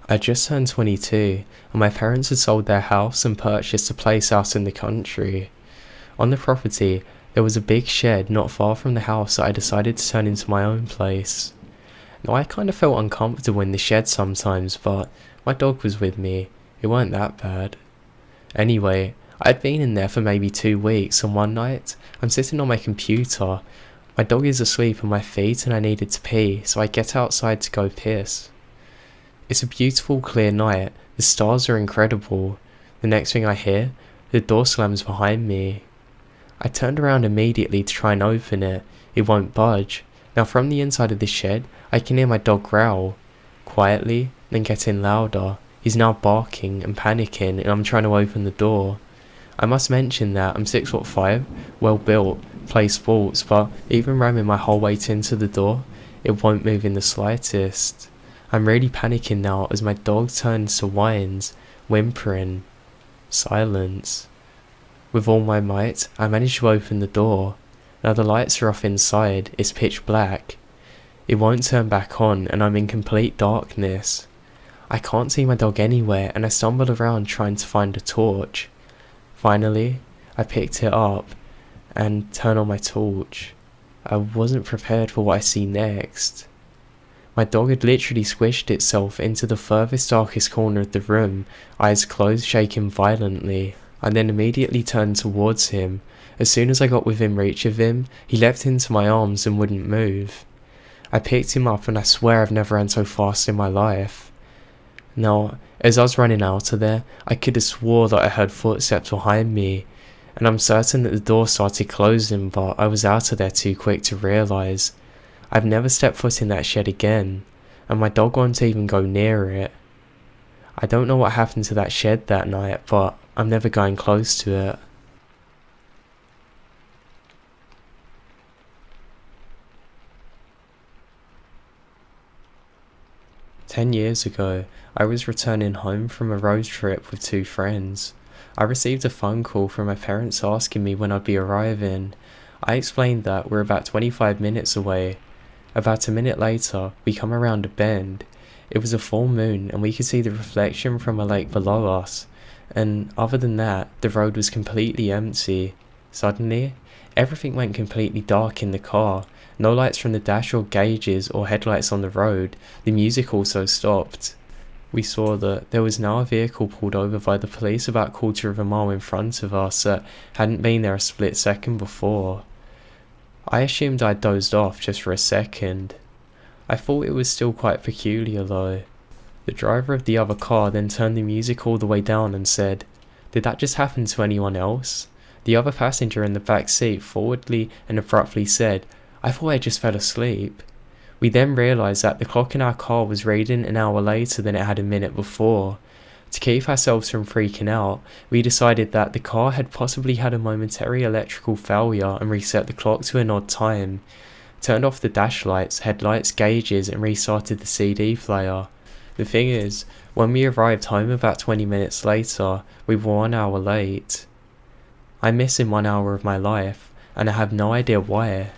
I just turned 22, and my parents had sold their house and purchased a place out in the country. On the property, there was a big shed not far from the house that I decided to turn into my own place. Now I kind of felt uncomfortable in the shed sometimes, but my dog was with me. It weren't that bad. Anyway, I'd been in there for maybe 2 weeks, and one night, I'm sitting on my computer. My dog is asleep on my feet and I needed to pee, so I get outside to go piss. It's a beautiful clear night, the stars are incredible. The next thing I hear, the door slams behind me. I turned around immediately to try and open it. It won't budge. Now from the inside of the shed, I can hear my dog growl. Quietly, then getting louder. He's now barking and panicking, and I'm trying to open the door. I must mention that I'm 6'5", well built, play sports, but even ramming my whole weight into the door, it won't move in the slightest. I'm really panicking now as my dog turns to whines, whimpering. Silence. With all my might, I manage to open the door. Now the lights are off inside, it's pitch black. It won't turn back on and I'm in complete darkness. I can't see my dog anywhere and I stumble around trying to find a torch. Finally, I picked it up and turn on my torch. I wasn't prepared for what I see next. My dog had literally squished itself into the furthest darkest corner of the room, eyes closed, shaking violently. I then immediately turned towards him. As soon as I got within reach of him, he leapt into my arms and wouldn't move. I picked him up and I swear I've never ran so fast in my life. Now, as I was running out of there, I could have swore that I heard footsteps behind me, and I'm certain that the door started closing, but I was out of there too quick to realise. I've never stepped foot in that shed again, and my dog won't even go near it. I don't know what happened to that shed that night, but I'm never going close to it. "10 years ago, I was returning home from a road trip with 2 friends. I received a phone call from my parents asking me when I'd be arriving. I explained that we're about 25 minutes away. About a minute later, we come around a bend. It was a full moon and we could see the reflection from a lake below us. And other than that, the road was completely empty. Suddenly, everything went completely dark in the car. No lights from the dash or gauges or headlights on the road. The music also stopped. We saw that there was now a vehicle pulled over by the police about a quarter of a mile in front of us that hadn't been there a split second before. I assumed I'd dozed off just for a second. I thought it was still quite peculiar though. The driver of the other car then turned the music all the way down and said, "Did that just happen to anyone else?" The other passenger in the back seat forwardly and abruptly said, "I thought I just fell asleep." We then realised that the clock in our car was reading an hour later than it had a minute before. To keep ourselves from freaking out, we decided that the car had possibly had a momentary electrical failure and reset the clock to an odd time, turned off the dash lights, headlights, gauges and restarted the CD player. The thing is, when we arrived home about 20 minutes later, we were 1 hour late. I'm missing 1 hour of my life, and I have no idea why.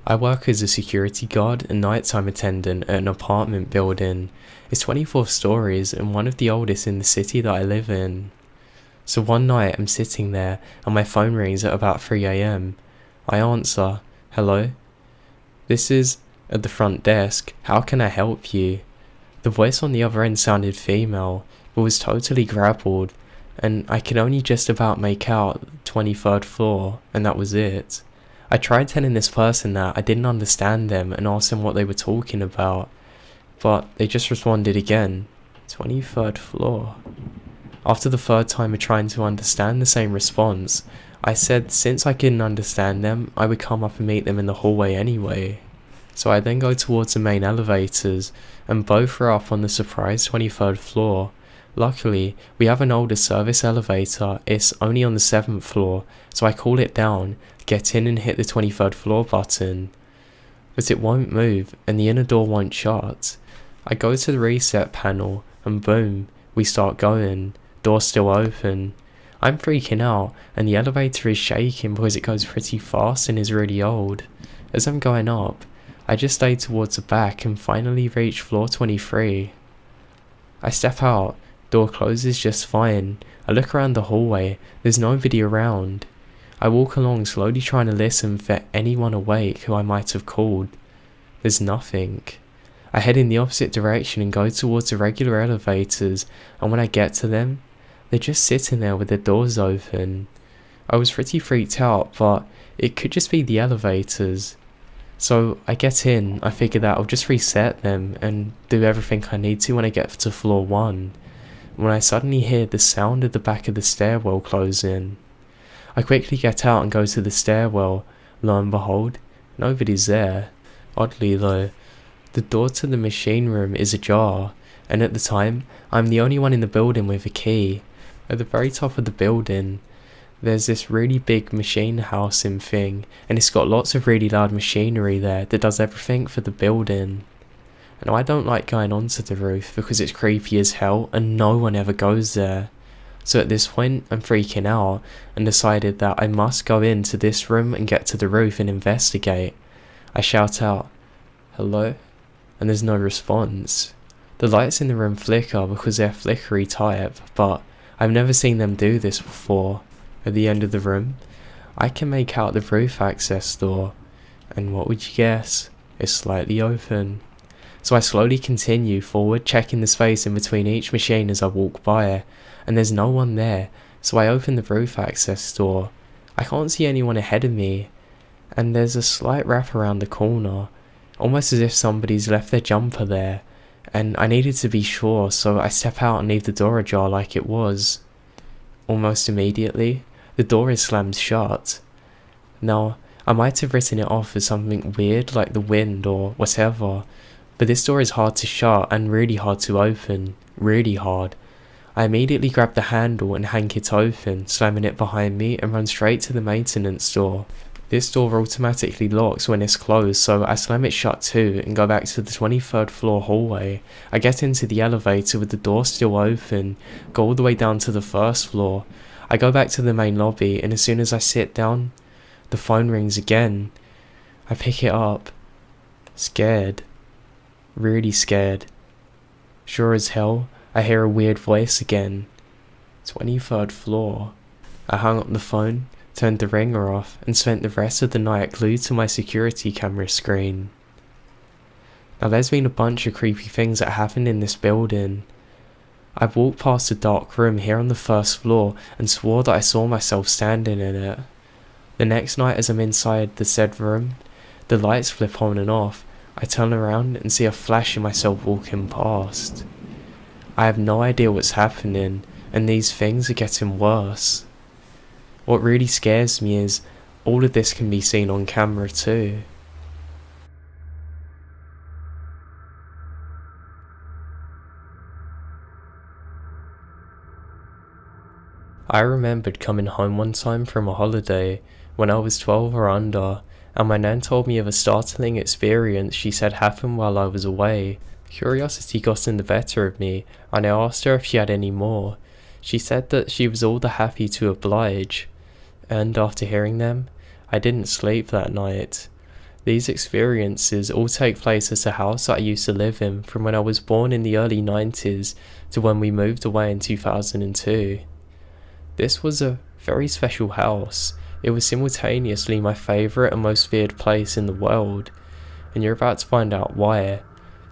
I work as a security guard and nighttime attendant at an apartment building. It's 24 stories and one of the oldest in the city that I live in. So one night I'm sitting there and my phone rings at about 3 AM. I answer, "Hello? This is at the front desk. How can I help you?" The voice on the other end sounded female, but was totally garbled, and I could only just about make out the 23rd floor, and that was it. I tried telling this person that I didn't understand them and asked them what they were talking about, but they just responded again, 23rd floor. After the third time of trying to understand the same response, I said since I couldn't understand them, I would come up and meet them in the hallway anyway. So I then go towards the main elevators, and both are up on the surprise 23rd floor. Luckily, we have an older service elevator, it's only on the 7th floor, so I call it down, get in and hit the 23rd floor button. But it won't move, and the inner door won't shut. I go to the reset panel, and boom, we start going, door still open. I'm freaking out, and the elevator is shaking because it goes pretty fast and is really old. As I'm going up, I just stay towards the back and finally reach floor 23. I step out, door closes just fine. I look around the hallway, there's nobody around. I walk along slowly trying to listen for anyone awake who I might have called. There's nothing. I head in the opposite direction and go towards the regular elevators, and when I get to them, they're just sitting there with their doors open. I was pretty freaked out, but it could just be the elevators. So I get in, I figure that I'll just reset them and do everything I need to when I get to floor 1. When I suddenly hear the sound of the back of the stairwell closing. I quickly get out and go to the stairwell. Lo and behold, nobody's there. Oddly though, the door to the machine room is ajar, and at the time, I'm the only one in the building with a key. At the very top of the building, there's this really big machine housing thing, and it's got lots of really loud machinery there that does everything for the building. And I don't like going onto the roof because it's creepy as hell and no one ever goes there. So at this point, I'm freaking out and decided that I must go into this room and get to the roof and investigate. I shout out, "Hello?" and there's no response. The lights in the room flicker because they're flickery type, but I've never seen them do this before. At the end of the room, I can make out the roof access door, and what would you guess? It's slightly open. So I slowly continue forward, checking the space in between each machine as I walk by, and there's no one there, so I open the roof access door. I can't see anyone ahead of me, and there's a slight wrap around the corner, almost as if somebody's left their jumper there, and I needed to be sure, so I step out and leave the door ajar like it was. Almost immediately, the door is slammed shut. Now, I might have written it off as something weird like the wind or whatever, but this door is hard to shut and really hard to open, really hard. I immediately grab the handle and hank it open, slamming it behind me and run straight to the maintenance door. This door automatically locks when it's closed, so I slam it shut too and go back to the 23rd floor hallway. I get into the elevator with the door still open, go all the way down to the 1st floor. I go back to the main lobby, and as soon as I sit down, the phone rings again. I pick it up. Scared. Really scared. Sure as hell, I hear a weird voice again. 23rd floor. I hung up the phone, turned the ringer off, and spent the rest of the night glued to my security camera screen. Now there's been a bunch of creepy things that happened in this building. I've walked past a dark room here on the 1st floor and swore that I saw myself standing in it. The next night as I'm inside the said room, the lights flip on and off. I turn around and see a flash of myself walking past. I have no idea what's happening, and these things are getting worse. What really scares me is all of this can be seen on camera too. I remembered coming home one time from a holiday when I was 12 or under, and my nan told me of a startling experience she said happened while I was away. Curiosity got in the better of me, and I asked her if she had any more. She said that she was all the happy to oblige, and after hearing them, I didn't sleep that night. These experiences all take place at a house that I used to live in from when I was born in the early 90s to when we moved away in 2002. This was a very special house. It was simultaneously my favourite and most feared place in the world, and you're about to find out why.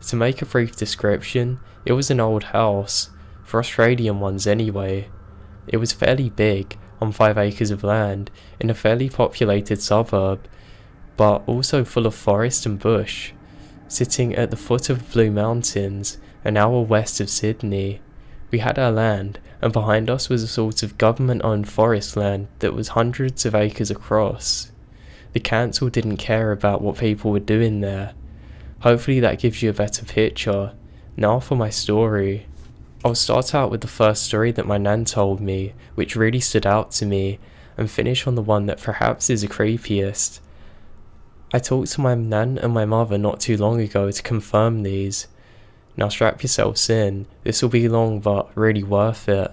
To make a brief description, it was an old house, for Australian ones anyway. It was fairly big, on 5 acres of land, in a fairly populated suburb, but also full of forest and bush, sitting at the foot of the Blue Mountains, an hour west of Sydney. We had our land, and behind us was a sort of government-owned forest land that was hundreds of acres across. The council didn't care about what people were doing there. Hopefully that gives you a better picture. Now for my story. I'll start out with the first story that my nan told me, which really stood out to me, and finish on the one that perhaps is the creepiest. I talked to my nan and my mother not too long ago to confirm these. Now strap yourselves in, this will be long but really worth it.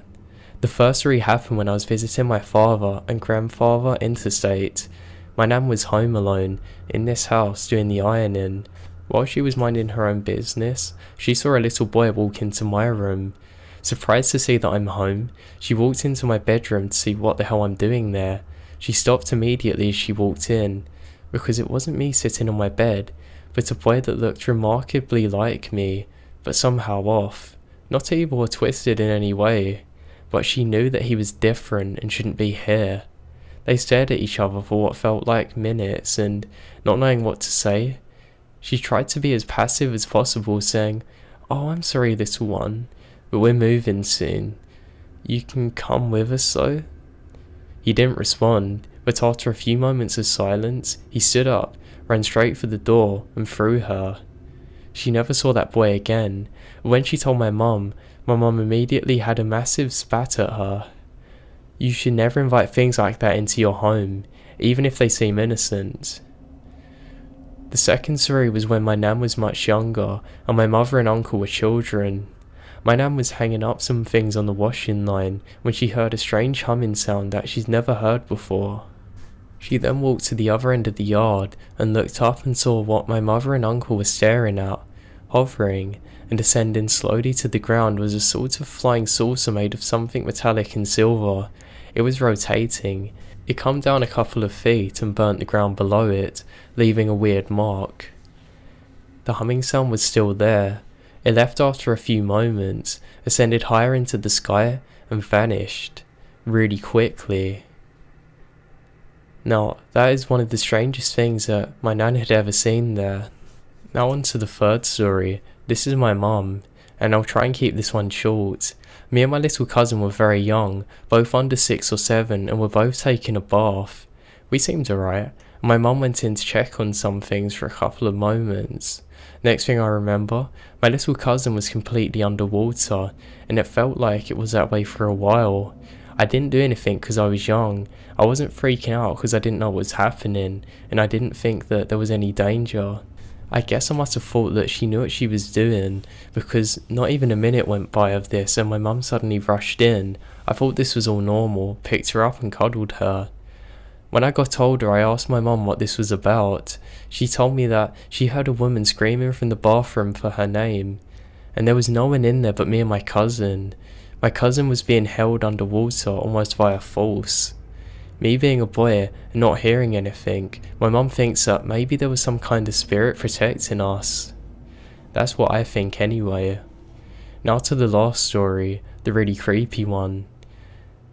The first story happened when I was visiting my father and grandfather interstate. My nan was home alone, in this house doing the ironing. While she was minding her own business, she saw a little boy walk into my room. Surprised to see that I'm home, she walked into my bedroom to see what the hell I'm doing there. She stopped immediately as she walked in, because it wasn't me sitting on my bed, but a boy that looked remarkably like me, but somehow off. Not evil or twisted in any way, but she knew that he was different and shouldn't be here. They stared at each other for what felt like minutes, and not knowing what to say, she tried to be as passive as possible, saying, "Oh, I'm sorry, little one, but we're moving soon. You can come with us though?" He didn't respond, but after a few moments of silence, he stood up, ran straight for the door, and through her. She never saw that boy again. When she told my mum immediately had a massive spat at her. You should never invite things like that into your home, even if they seem innocent. The second story was when my nan was much younger, and my mother and uncle were children. My nan was hanging up some things on the washing line when she heard a strange humming sound that she's never heard before. She then walked to the other end of the yard and looked up and saw what my mother and uncle were staring at. Hovering and descending slowly to the ground was a sort of flying saucer made of something metallic and silver. It was rotating. It come down a couple of feet and burnt the ground below it, leaving a weird mark. The humming sound was still there. It left after a few moments, ascended higher into the sky, and vanished, really quickly. Now, that is one of the strangest things that my nan had ever seen there. Now on to the third story. This is my mum, and I'll try and keep this one short. Me and my little cousin were very young, both under 6 or 7, and were both taking a bath. We seemed alright, and my mum went in to check on some things for a couple of moments. Next thing I remember, my little cousin was completely underwater, and it felt like it was that way for a while. I didn't do anything because I was young. I wasn't freaking out because I didn't know what was happening, and I didn't think that there was any danger. I guess I must have thought that she knew what she was doing, because not even a minute went by of this and my mum suddenly rushed in. I thought this was all normal, picked her up and cuddled her. When I got older, I asked my mum what this was about. She told me that she heard a woman screaming from the bathroom for her name, and there was no one in there but me and my cousin. My cousin was being held underwater almost by a force. Me being a boy and not hearing anything, my mum thinks that maybe there was some kind of spirit protecting us. That's what I think anyway. Now to the last story, the really creepy one.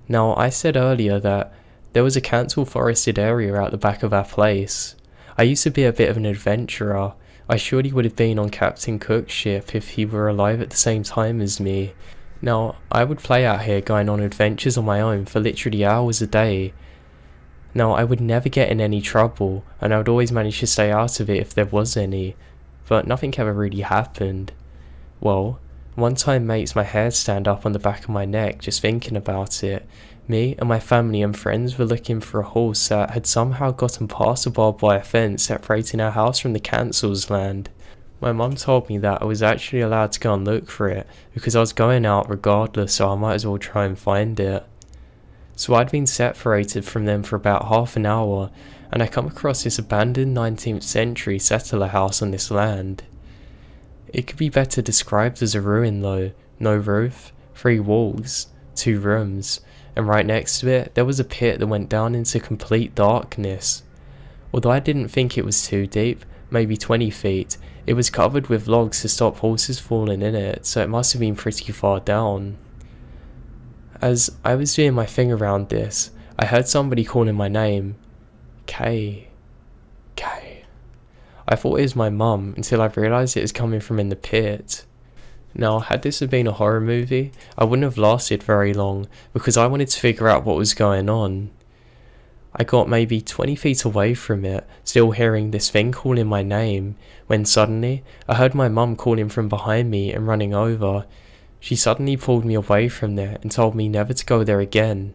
Now, I said earlier that there was a cancelled forested area out the back of our place. I used to be a bit of an adventurer. I surely would have been on Captain Cook's ship if he were alive at the same time as me. Now, I would play out here going on adventures on my own for literally hours a day. Now, I would never get in any trouble, and I would always manage to stay out of it if there was any, but nothing ever really happened. Well, one time makes my hair stand up on the back of my neck just thinking about it. Me and my family and friends were looking for a horse that had somehow gotten past a barbed wire fence separating our house from the Cancell's land. My mum told me that I was actually allowed to go and look for it because I was going out regardless, so I might as well try and find it. So I'd been separated from them for about half an hour, and I come across this abandoned 19th century settler house on this land. It could be better described as a ruin though. No roof, 3 walls, 2 rooms, and right next to it there was a pit that went down into complete darkness. Although I didn't think it was too deep, maybe 20 feet, it was covered with logs to stop horses falling in it, so it must have been pretty far down. As I was doing my thing around this, I heard somebody calling my name. K. I thought it was my mum until I realised it was coming from in the pit. Now, had this have been a horror movie, I wouldn't have lasted very long because I wanted to figure out what was going on. I got maybe 20 feet away from it, still hearing this thing calling my name, when suddenly I heard my mum calling from behind me and running over. She suddenly pulled me away from there and told me never to go there again.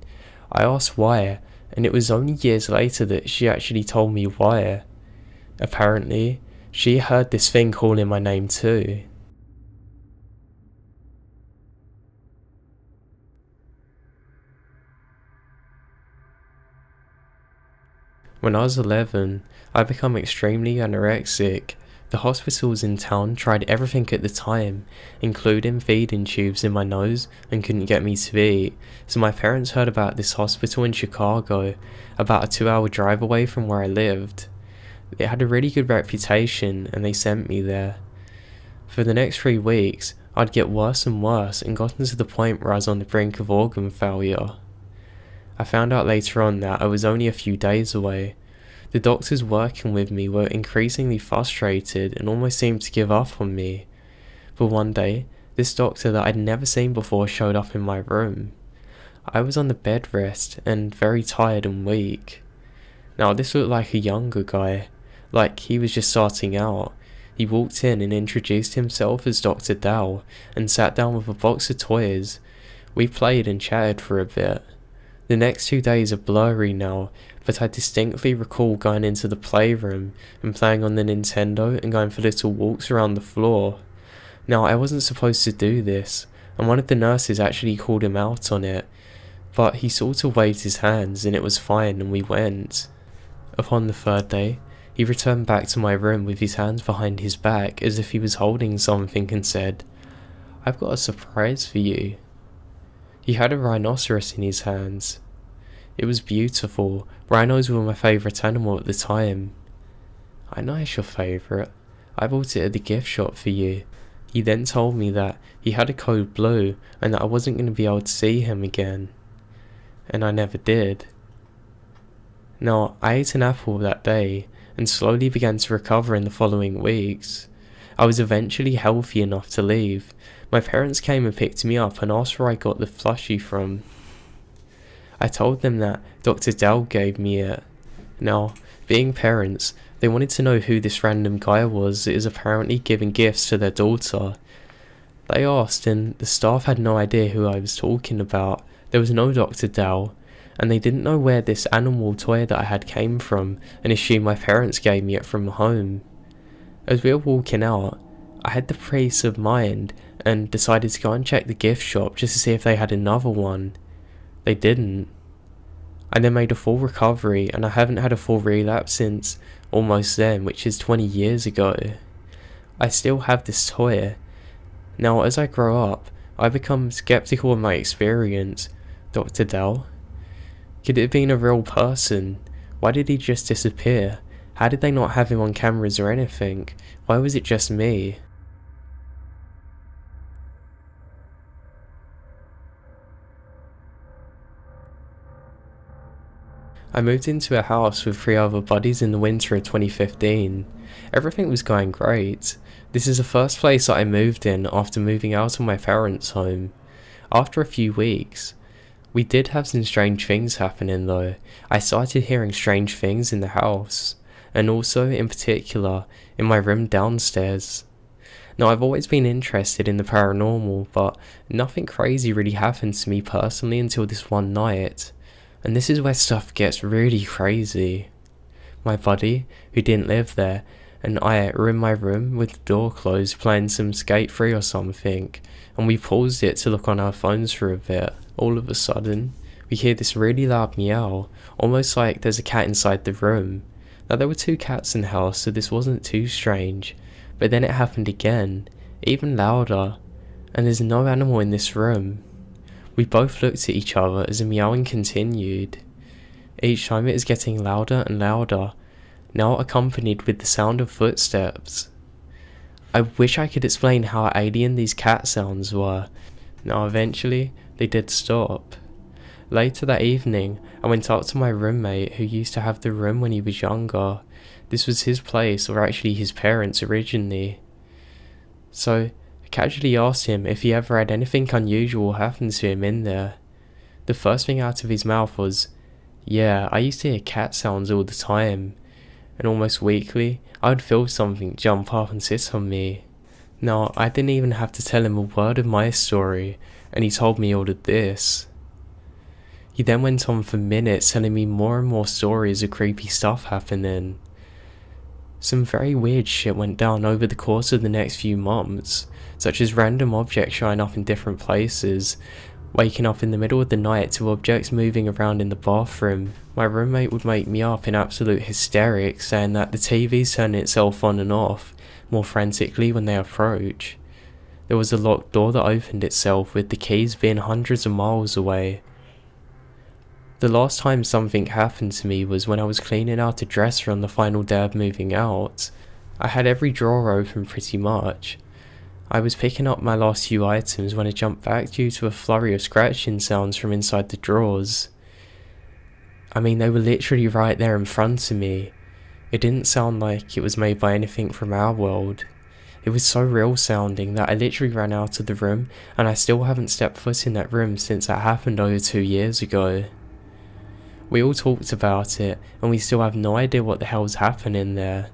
I asked why, and it was only years later that she actually told me why. Apparently, she heard this thing calling my name too. When I was 11, I became extremely anorexic. The hospitals in town tried everything at the time, including feeding tubes in my nose, and couldn't get me to eat, so my parents heard about this hospital in Chicago, about a 2-hour drive away from where I lived. It had a really good reputation, and they sent me there. For the next 3 weeks, I'd get worse and worse and gotten to the point where I was on the brink of organ failure. I found out later on that I was only a few days away. The doctors working with me were increasingly frustrated and almost seemed to give up on me. But one day, this doctor that I'd never seen before showed up in my room. I was on the bed rest and very tired and weak. Now this looked like a younger guy, like he was just starting out. He walked in and introduced himself as Dr. Dow and sat down with a box of toys. We played and chatted for a bit. The next 2 days are blurry now, but I distinctly recall going into the playroom and playing on the Nintendo and going for little walks around the floor. Now, I wasn't supposed to do this, and one of the nurses actually called him out on it, but he sort of waved his hands and it was fine and we went. Upon the 3rd day, he returned back to my room with his hands behind his back as if he was holding something and said, "I've got a surprise for you." He had a rhinoceros in his hands. It was beautiful. Rhinos were my favourite animal at the time. "I know it's your favourite. I bought it at the gift shop for you." He then told me that he had a code blue and that I wasn't going to be able to see him again. And I never did. Now, I ate an apple that day and slowly began to recover in the following weeks. I was eventually healthy enough to leave. My parents came and picked me up and asked where I got the plushie from. I told them that Dr. Dell gave me it. Now, being parents, they wanted to know who this random guy was that is apparently giving gifts to their daughter. They asked and the staff had no idea who I was talking about. There was no Dr. Dell, and they didn't know where this animal toy that I had came from and assumed my parents gave me it from home. As we were walking out, I had the peace of mind and decided to go and check the gift shop just to see if they had another one. They didn't. I then made a full recovery, and I haven't had a full relapse since almost then, which is 20 years ago. I still have this toy. Now, as I grow up, I become skeptical of my experience. Dr. Dell? Could it have been a real person? Why did he just disappear? How did they not have him on cameras or anything? Why was it just me? I moved into a house with 3 other buddies in the winter of 2015. Everything was going great. This is the first place that I moved in after moving out of my parents' home. After a few weeks, we did have some strange things happening though. I started hearing strange things in the house, and also in particular in my room downstairs. Now, I've always been interested in the paranormal, but nothing crazy really happened to me personally until this one night. And this is where stuff gets really crazy. My buddy, who didn't live there, and I were in my room with the door closed playing some Skate 3 or something, and we paused it to look on our phones for a bit. All of a sudden, we hear this really loud meow, almost like there's a cat inside the room. Now, there were 2 cats in the house, so this wasn't too strange, but then it happened again, even louder, and there's no animal in this room. We both looked at each other as the meowing continued. Each time it was getting louder and louder, now accompanied with the sound of footsteps. I wish I could explain how alien these cat sounds were. Now eventually, they did stop. Later that evening, I went up to my roommate who used to have the room when he was younger. This was his place, or actually his parents originally. So, I casually asked him if he ever had anything unusual happen to him in there. The first thing out of his mouth was, "Yeah, I used to hear cat sounds all the time, and almost weekly, I would feel something jump up and sit on me." Now, I didn't even have to tell him a word of my story, and he told me all of this. He then went on for minutes telling me more and more stories of creepy stuff happening. Some very weird shit went down over the course of the next few months, such as random objects showing up in different places, waking up in the middle of the night to objects moving around in the bathroom. My roommate would wake me up in absolute hysterics, saying that the TV's turning itself on and off more frantically when they approach. There was a locked door that opened itself, with the keys being hundreds of miles away. The last time something happened to me was when I was cleaning out a dresser on the final day of moving out. I had every drawer open pretty much. I was picking up my last few items when I jumped back due to a flurry of scratching sounds from inside the drawers. I mean, they were literally right there in front of me. It didn't sound like it was made by anything from our world. It was so real sounding that I literally ran out of the room, and I still haven't stepped foot in that room since that happened over 2 years ago. We all talked about it, and we still have no idea what the hell's happening there.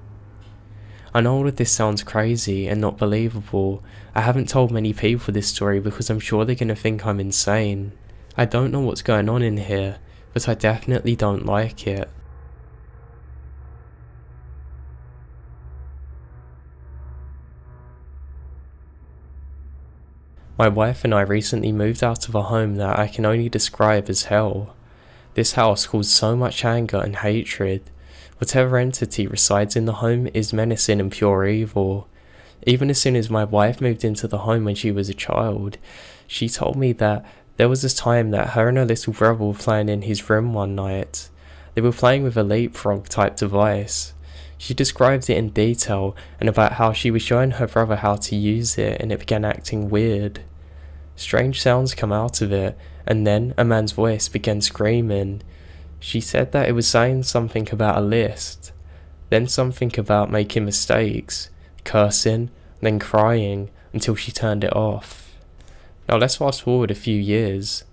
I know all of this sounds crazy and not believable. I haven't told many people this story because I'm sure they're gonna think I'm insane. I don't know what's going on in here, but I definitely don't like it. My wife and I recently moved out of a home that I can only describe as hell. This house caused so much anger and hatred. Whatever entity resides in the home is menacing and pure evil. Even as soon as my wife moved into the home when she was a child, she told me that there was this time that her and her little brother were playing in his room one night. They were playing with a leapfrog type device. She described it in detail and about how she was showing her brother how to use it, and it began acting weird. Strange sounds come out of it, and then a man's voice began screaming. She said that it was saying something about a list, then something about making mistakes, cursing, then crying until she turned it off. Now let's fast forward a few years.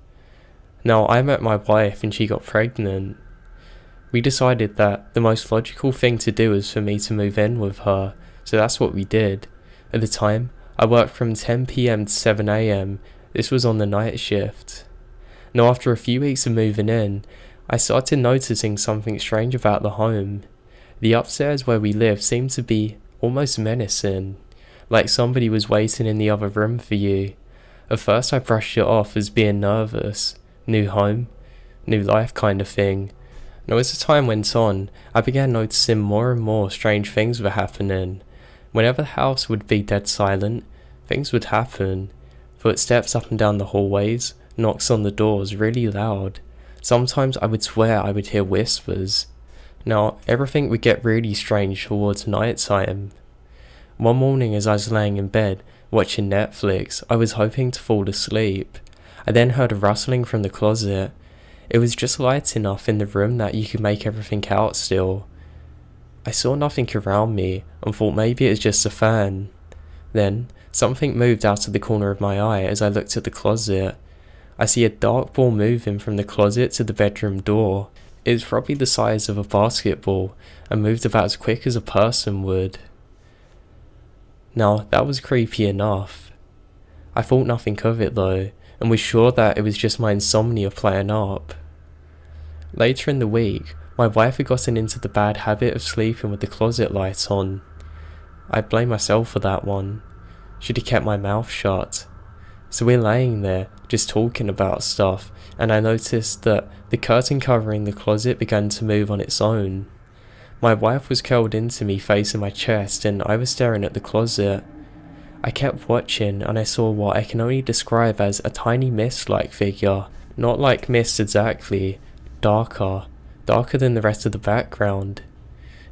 Now I met my wife and she got pregnant. We decided that the most logical thing to do was for me to move in with her, so that's what we did. At the time, I worked from 10 PM to 7 AM. This was on the night shift. Now after a few weeks of moving in, I started noticing something strange about the home. The upstairs where we live seemed to be almost menacing, like somebody was waiting in the other room for you. At first I brushed it off as being nervous, new home, new life kind of thing. Now as the time went on, I began noticing more and more strange things were happening. Whenever the house would be dead silent, things would happen. Footsteps up and down the hallways, knocks on the doors really loud. Sometimes I would swear I would hear whispers. Now everything would get really strange towards night time. One morning as I was laying in bed, watching Netflix, I was hoping to fall asleep. I then heard a rustling from the closet. It was just light enough in the room that you could make everything out still. I saw nothing around me and thought maybe it was just a fan. Then, something moved out of the corner of my eye as I looked at the closet. I see a dark ball moving from the closet to the bedroom door. It was probably the size of a basketball and moved about as quick as a person would. Now, that was creepy enough. I thought nothing of it though, and was sure that it was just my insomnia playing up. Later in the week, my wife had gotten into the bad habit of sleeping with the closet light on. I blame myself for that one. Should have kept my mouth shut. So we're laying there, just talking about stuff, and I noticed that the curtain covering the closet began to move on its own. My wife was curled into me facing my chest, and I was staring at the closet. I kept watching, and I saw what I can only describe as a tiny mist-like figure. Not like mist exactly, darker than the rest of the background.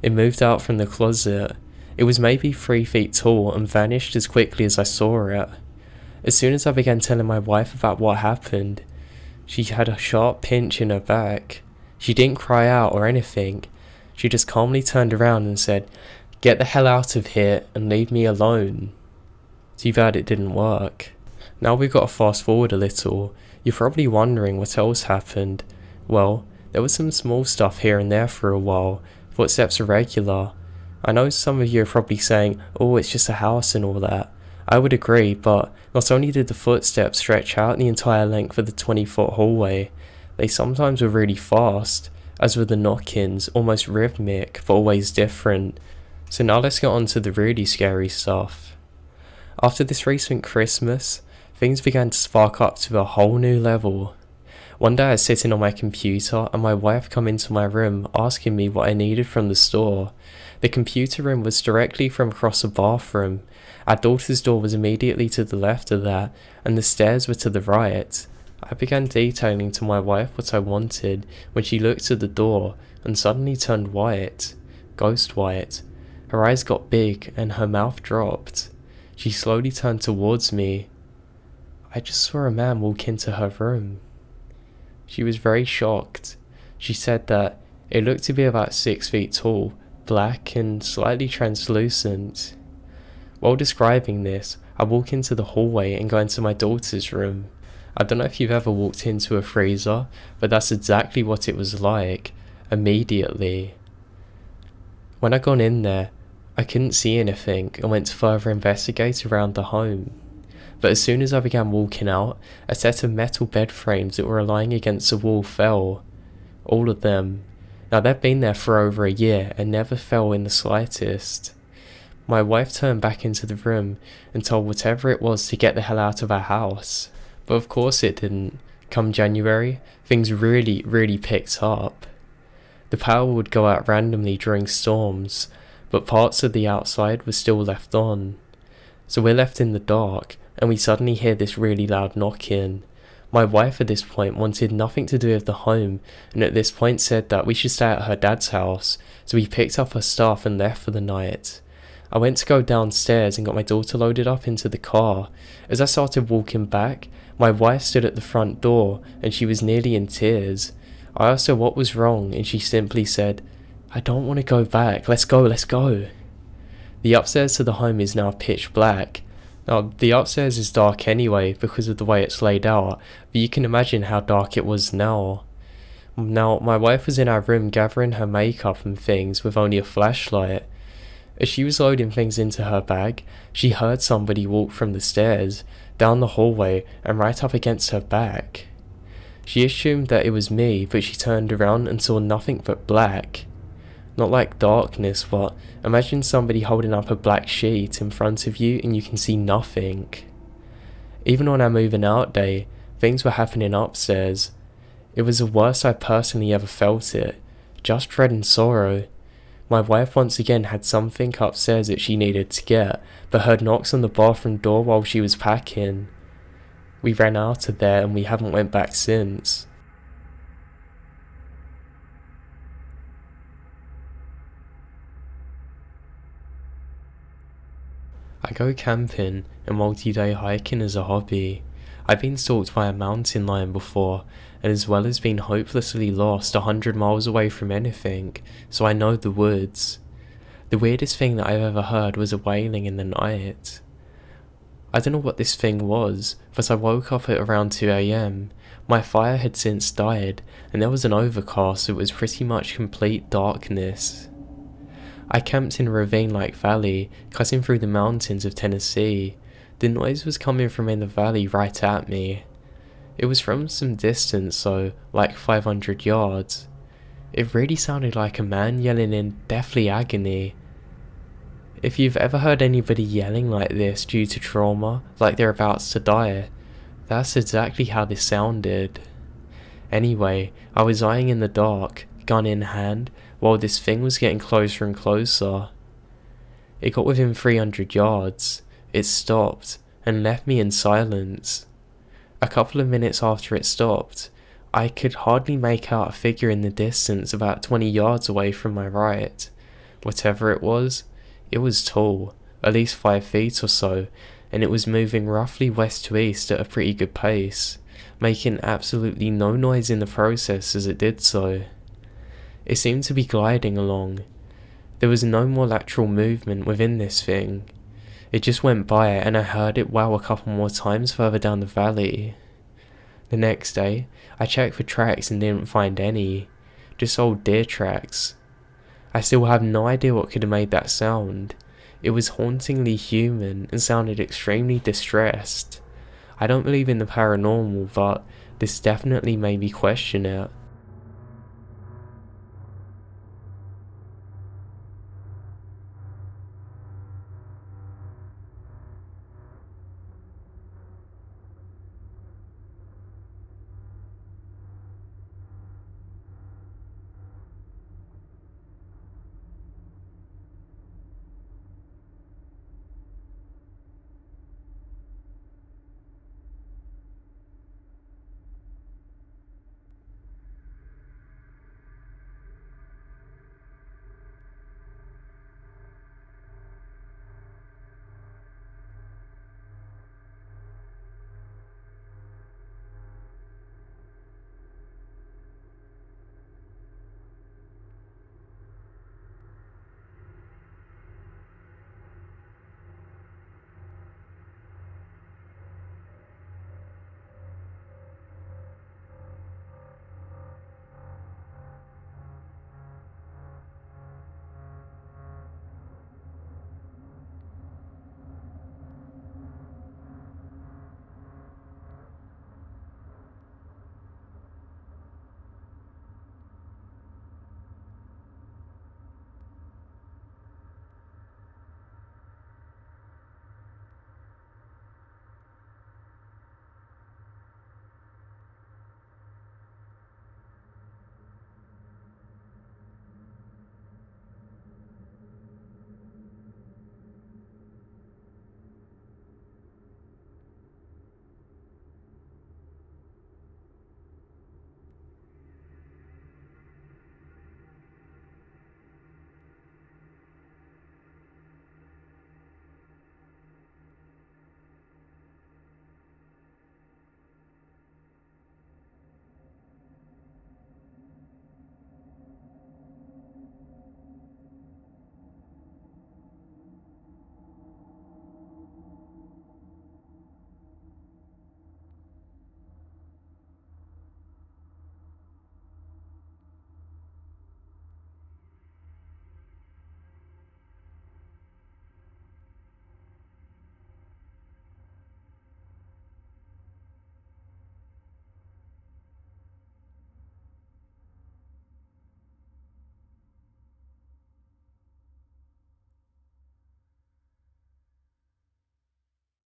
It moved out from the closet. It was maybe 3 feet tall and vanished as quickly as I saw it. As soon as I began telling my wife about what happened, she had a sharp pinch in her back. She didn't cry out or anything. She just calmly turned around and said, "Get the hell out of here and leave me alone." Too bad it didn't work. Now we've got to fast forward a little. You're probably wondering what else happened. Well, there was some small stuff here and there for a while. Footsteps are regular. I know some of you are probably saying, "Oh, it's just a house and all that." I would agree, but not only did the footsteps stretch out the entire length of the 20-foot hallway, they sometimes were really fast, as were the knock-ins, almost rhythmic, but always different. So now let's get on to the really scary stuff. After this recent Christmas, things began to spark up to a whole new level. One day I was sitting on my computer and my wife come into my room asking me what I needed from the store. The computer room was directly from across the bathroom. Our daughter's door was immediately to the left of that, and the stairs were to the right. I began detailing to my wife what I wanted when she looked at the door and suddenly turned white, ghost white. Her eyes got big and her mouth dropped. She slowly turned towards me. I just saw a man walk into her room. She was very shocked. She said that it looked to be about 6 feet tall, black and slightly translucent. While describing this, I walk into the hallway and go into my daughter's room. I don't know if you've ever walked into a freezer, but that's exactly what it was like, immediately. When I gone in there, I couldn't see anything and went to further investigate around the home. But as soon as I began walking out, a set of metal bed frames that were lying against the wall fell. All of them. Now they'd been there for over a year and never fell in the slightest. My wife turned back into the room and told whatever it was to get the hell out of our house. But of course it didn't. Come January, things really picked up. The power would go out randomly during storms, but parts of the outside were still left on. So we're left in the dark, and we suddenly hear this really loud knocking. My wife at this point wanted nothing to do with the home, and at this point said that we should stay at her dad's house, so we picked up her stuff and left for the night. I went to go downstairs and got my daughter loaded up into the car. As I started walking back, my wife stood at the front door, and she was nearly in tears. I asked her what was wrong, and she simply said, "I don't want to go back, let's go. The upstairs to the home is now pitch black. Now, the upstairs is dark anyway because of the way it's laid out, but you can imagine how dark it was now. Now, my wife was in our room gathering her makeup and things with only a flashlight. As she was loading things into her bag, she heard somebody walk from the stairs, down the hallway, and right up against her back. She assumed that it was me, but she turned around and saw nothing but black. Not like darkness, but imagine somebody holding up a black sheet in front of you and you can see nothing. Even on our moving out day, things were happening upstairs. It was the worst I personally ever felt it. Just dread and sorrow. My wife once again had something upstairs that she needed to get, but heard knocks on the bathroom door while she was packing. We ran out of there and we haven't went back since. I go camping and multi-day hiking as a hobby. I've been stalked by a mountain lion before, and as well as being hopelessly lost 100 miles away from anything, so I know the woods. The weirdest thing that I've ever heard was a wailing in the night. I don't know what this thing was, but I woke up at around 2 AM. My fire had since died, and there was an overcast, so it was pretty much complete darkness. I camped in a ravine-like valley, cutting through the mountains of Tennessee. The noise was coming from in the valley right at me. It was from some distance, so like 500 yards. It really sounded like a man yelling in deathly agony. If you've ever heard anybody yelling like this due to trauma, like they're about to die, that's exactly how this sounded. Anyway, I was eyeing in the dark, gun in hand, while this thing was getting closer and closer. It got within 300 yards. It stopped and left me in silence. A couple of minutes after it stopped, I could hardly make out a figure in the distance about 20 yards away from my right. Whatever it was tall, at least 5 feet or so, and it was moving roughly west to east at a pretty good pace, making absolutely no noise in the process as it did so. It seemed to be gliding along. There was no more lateral movement within this thing. It just went by and I heard it wow a couple more times further down the valley. The next day, I checked for tracks and didn't find any. Just old deer tracks. I still have no idea what could have made that sound. It was hauntingly human and sounded extremely distressed. I don't believe in the paranormal, but this definitely made me question it.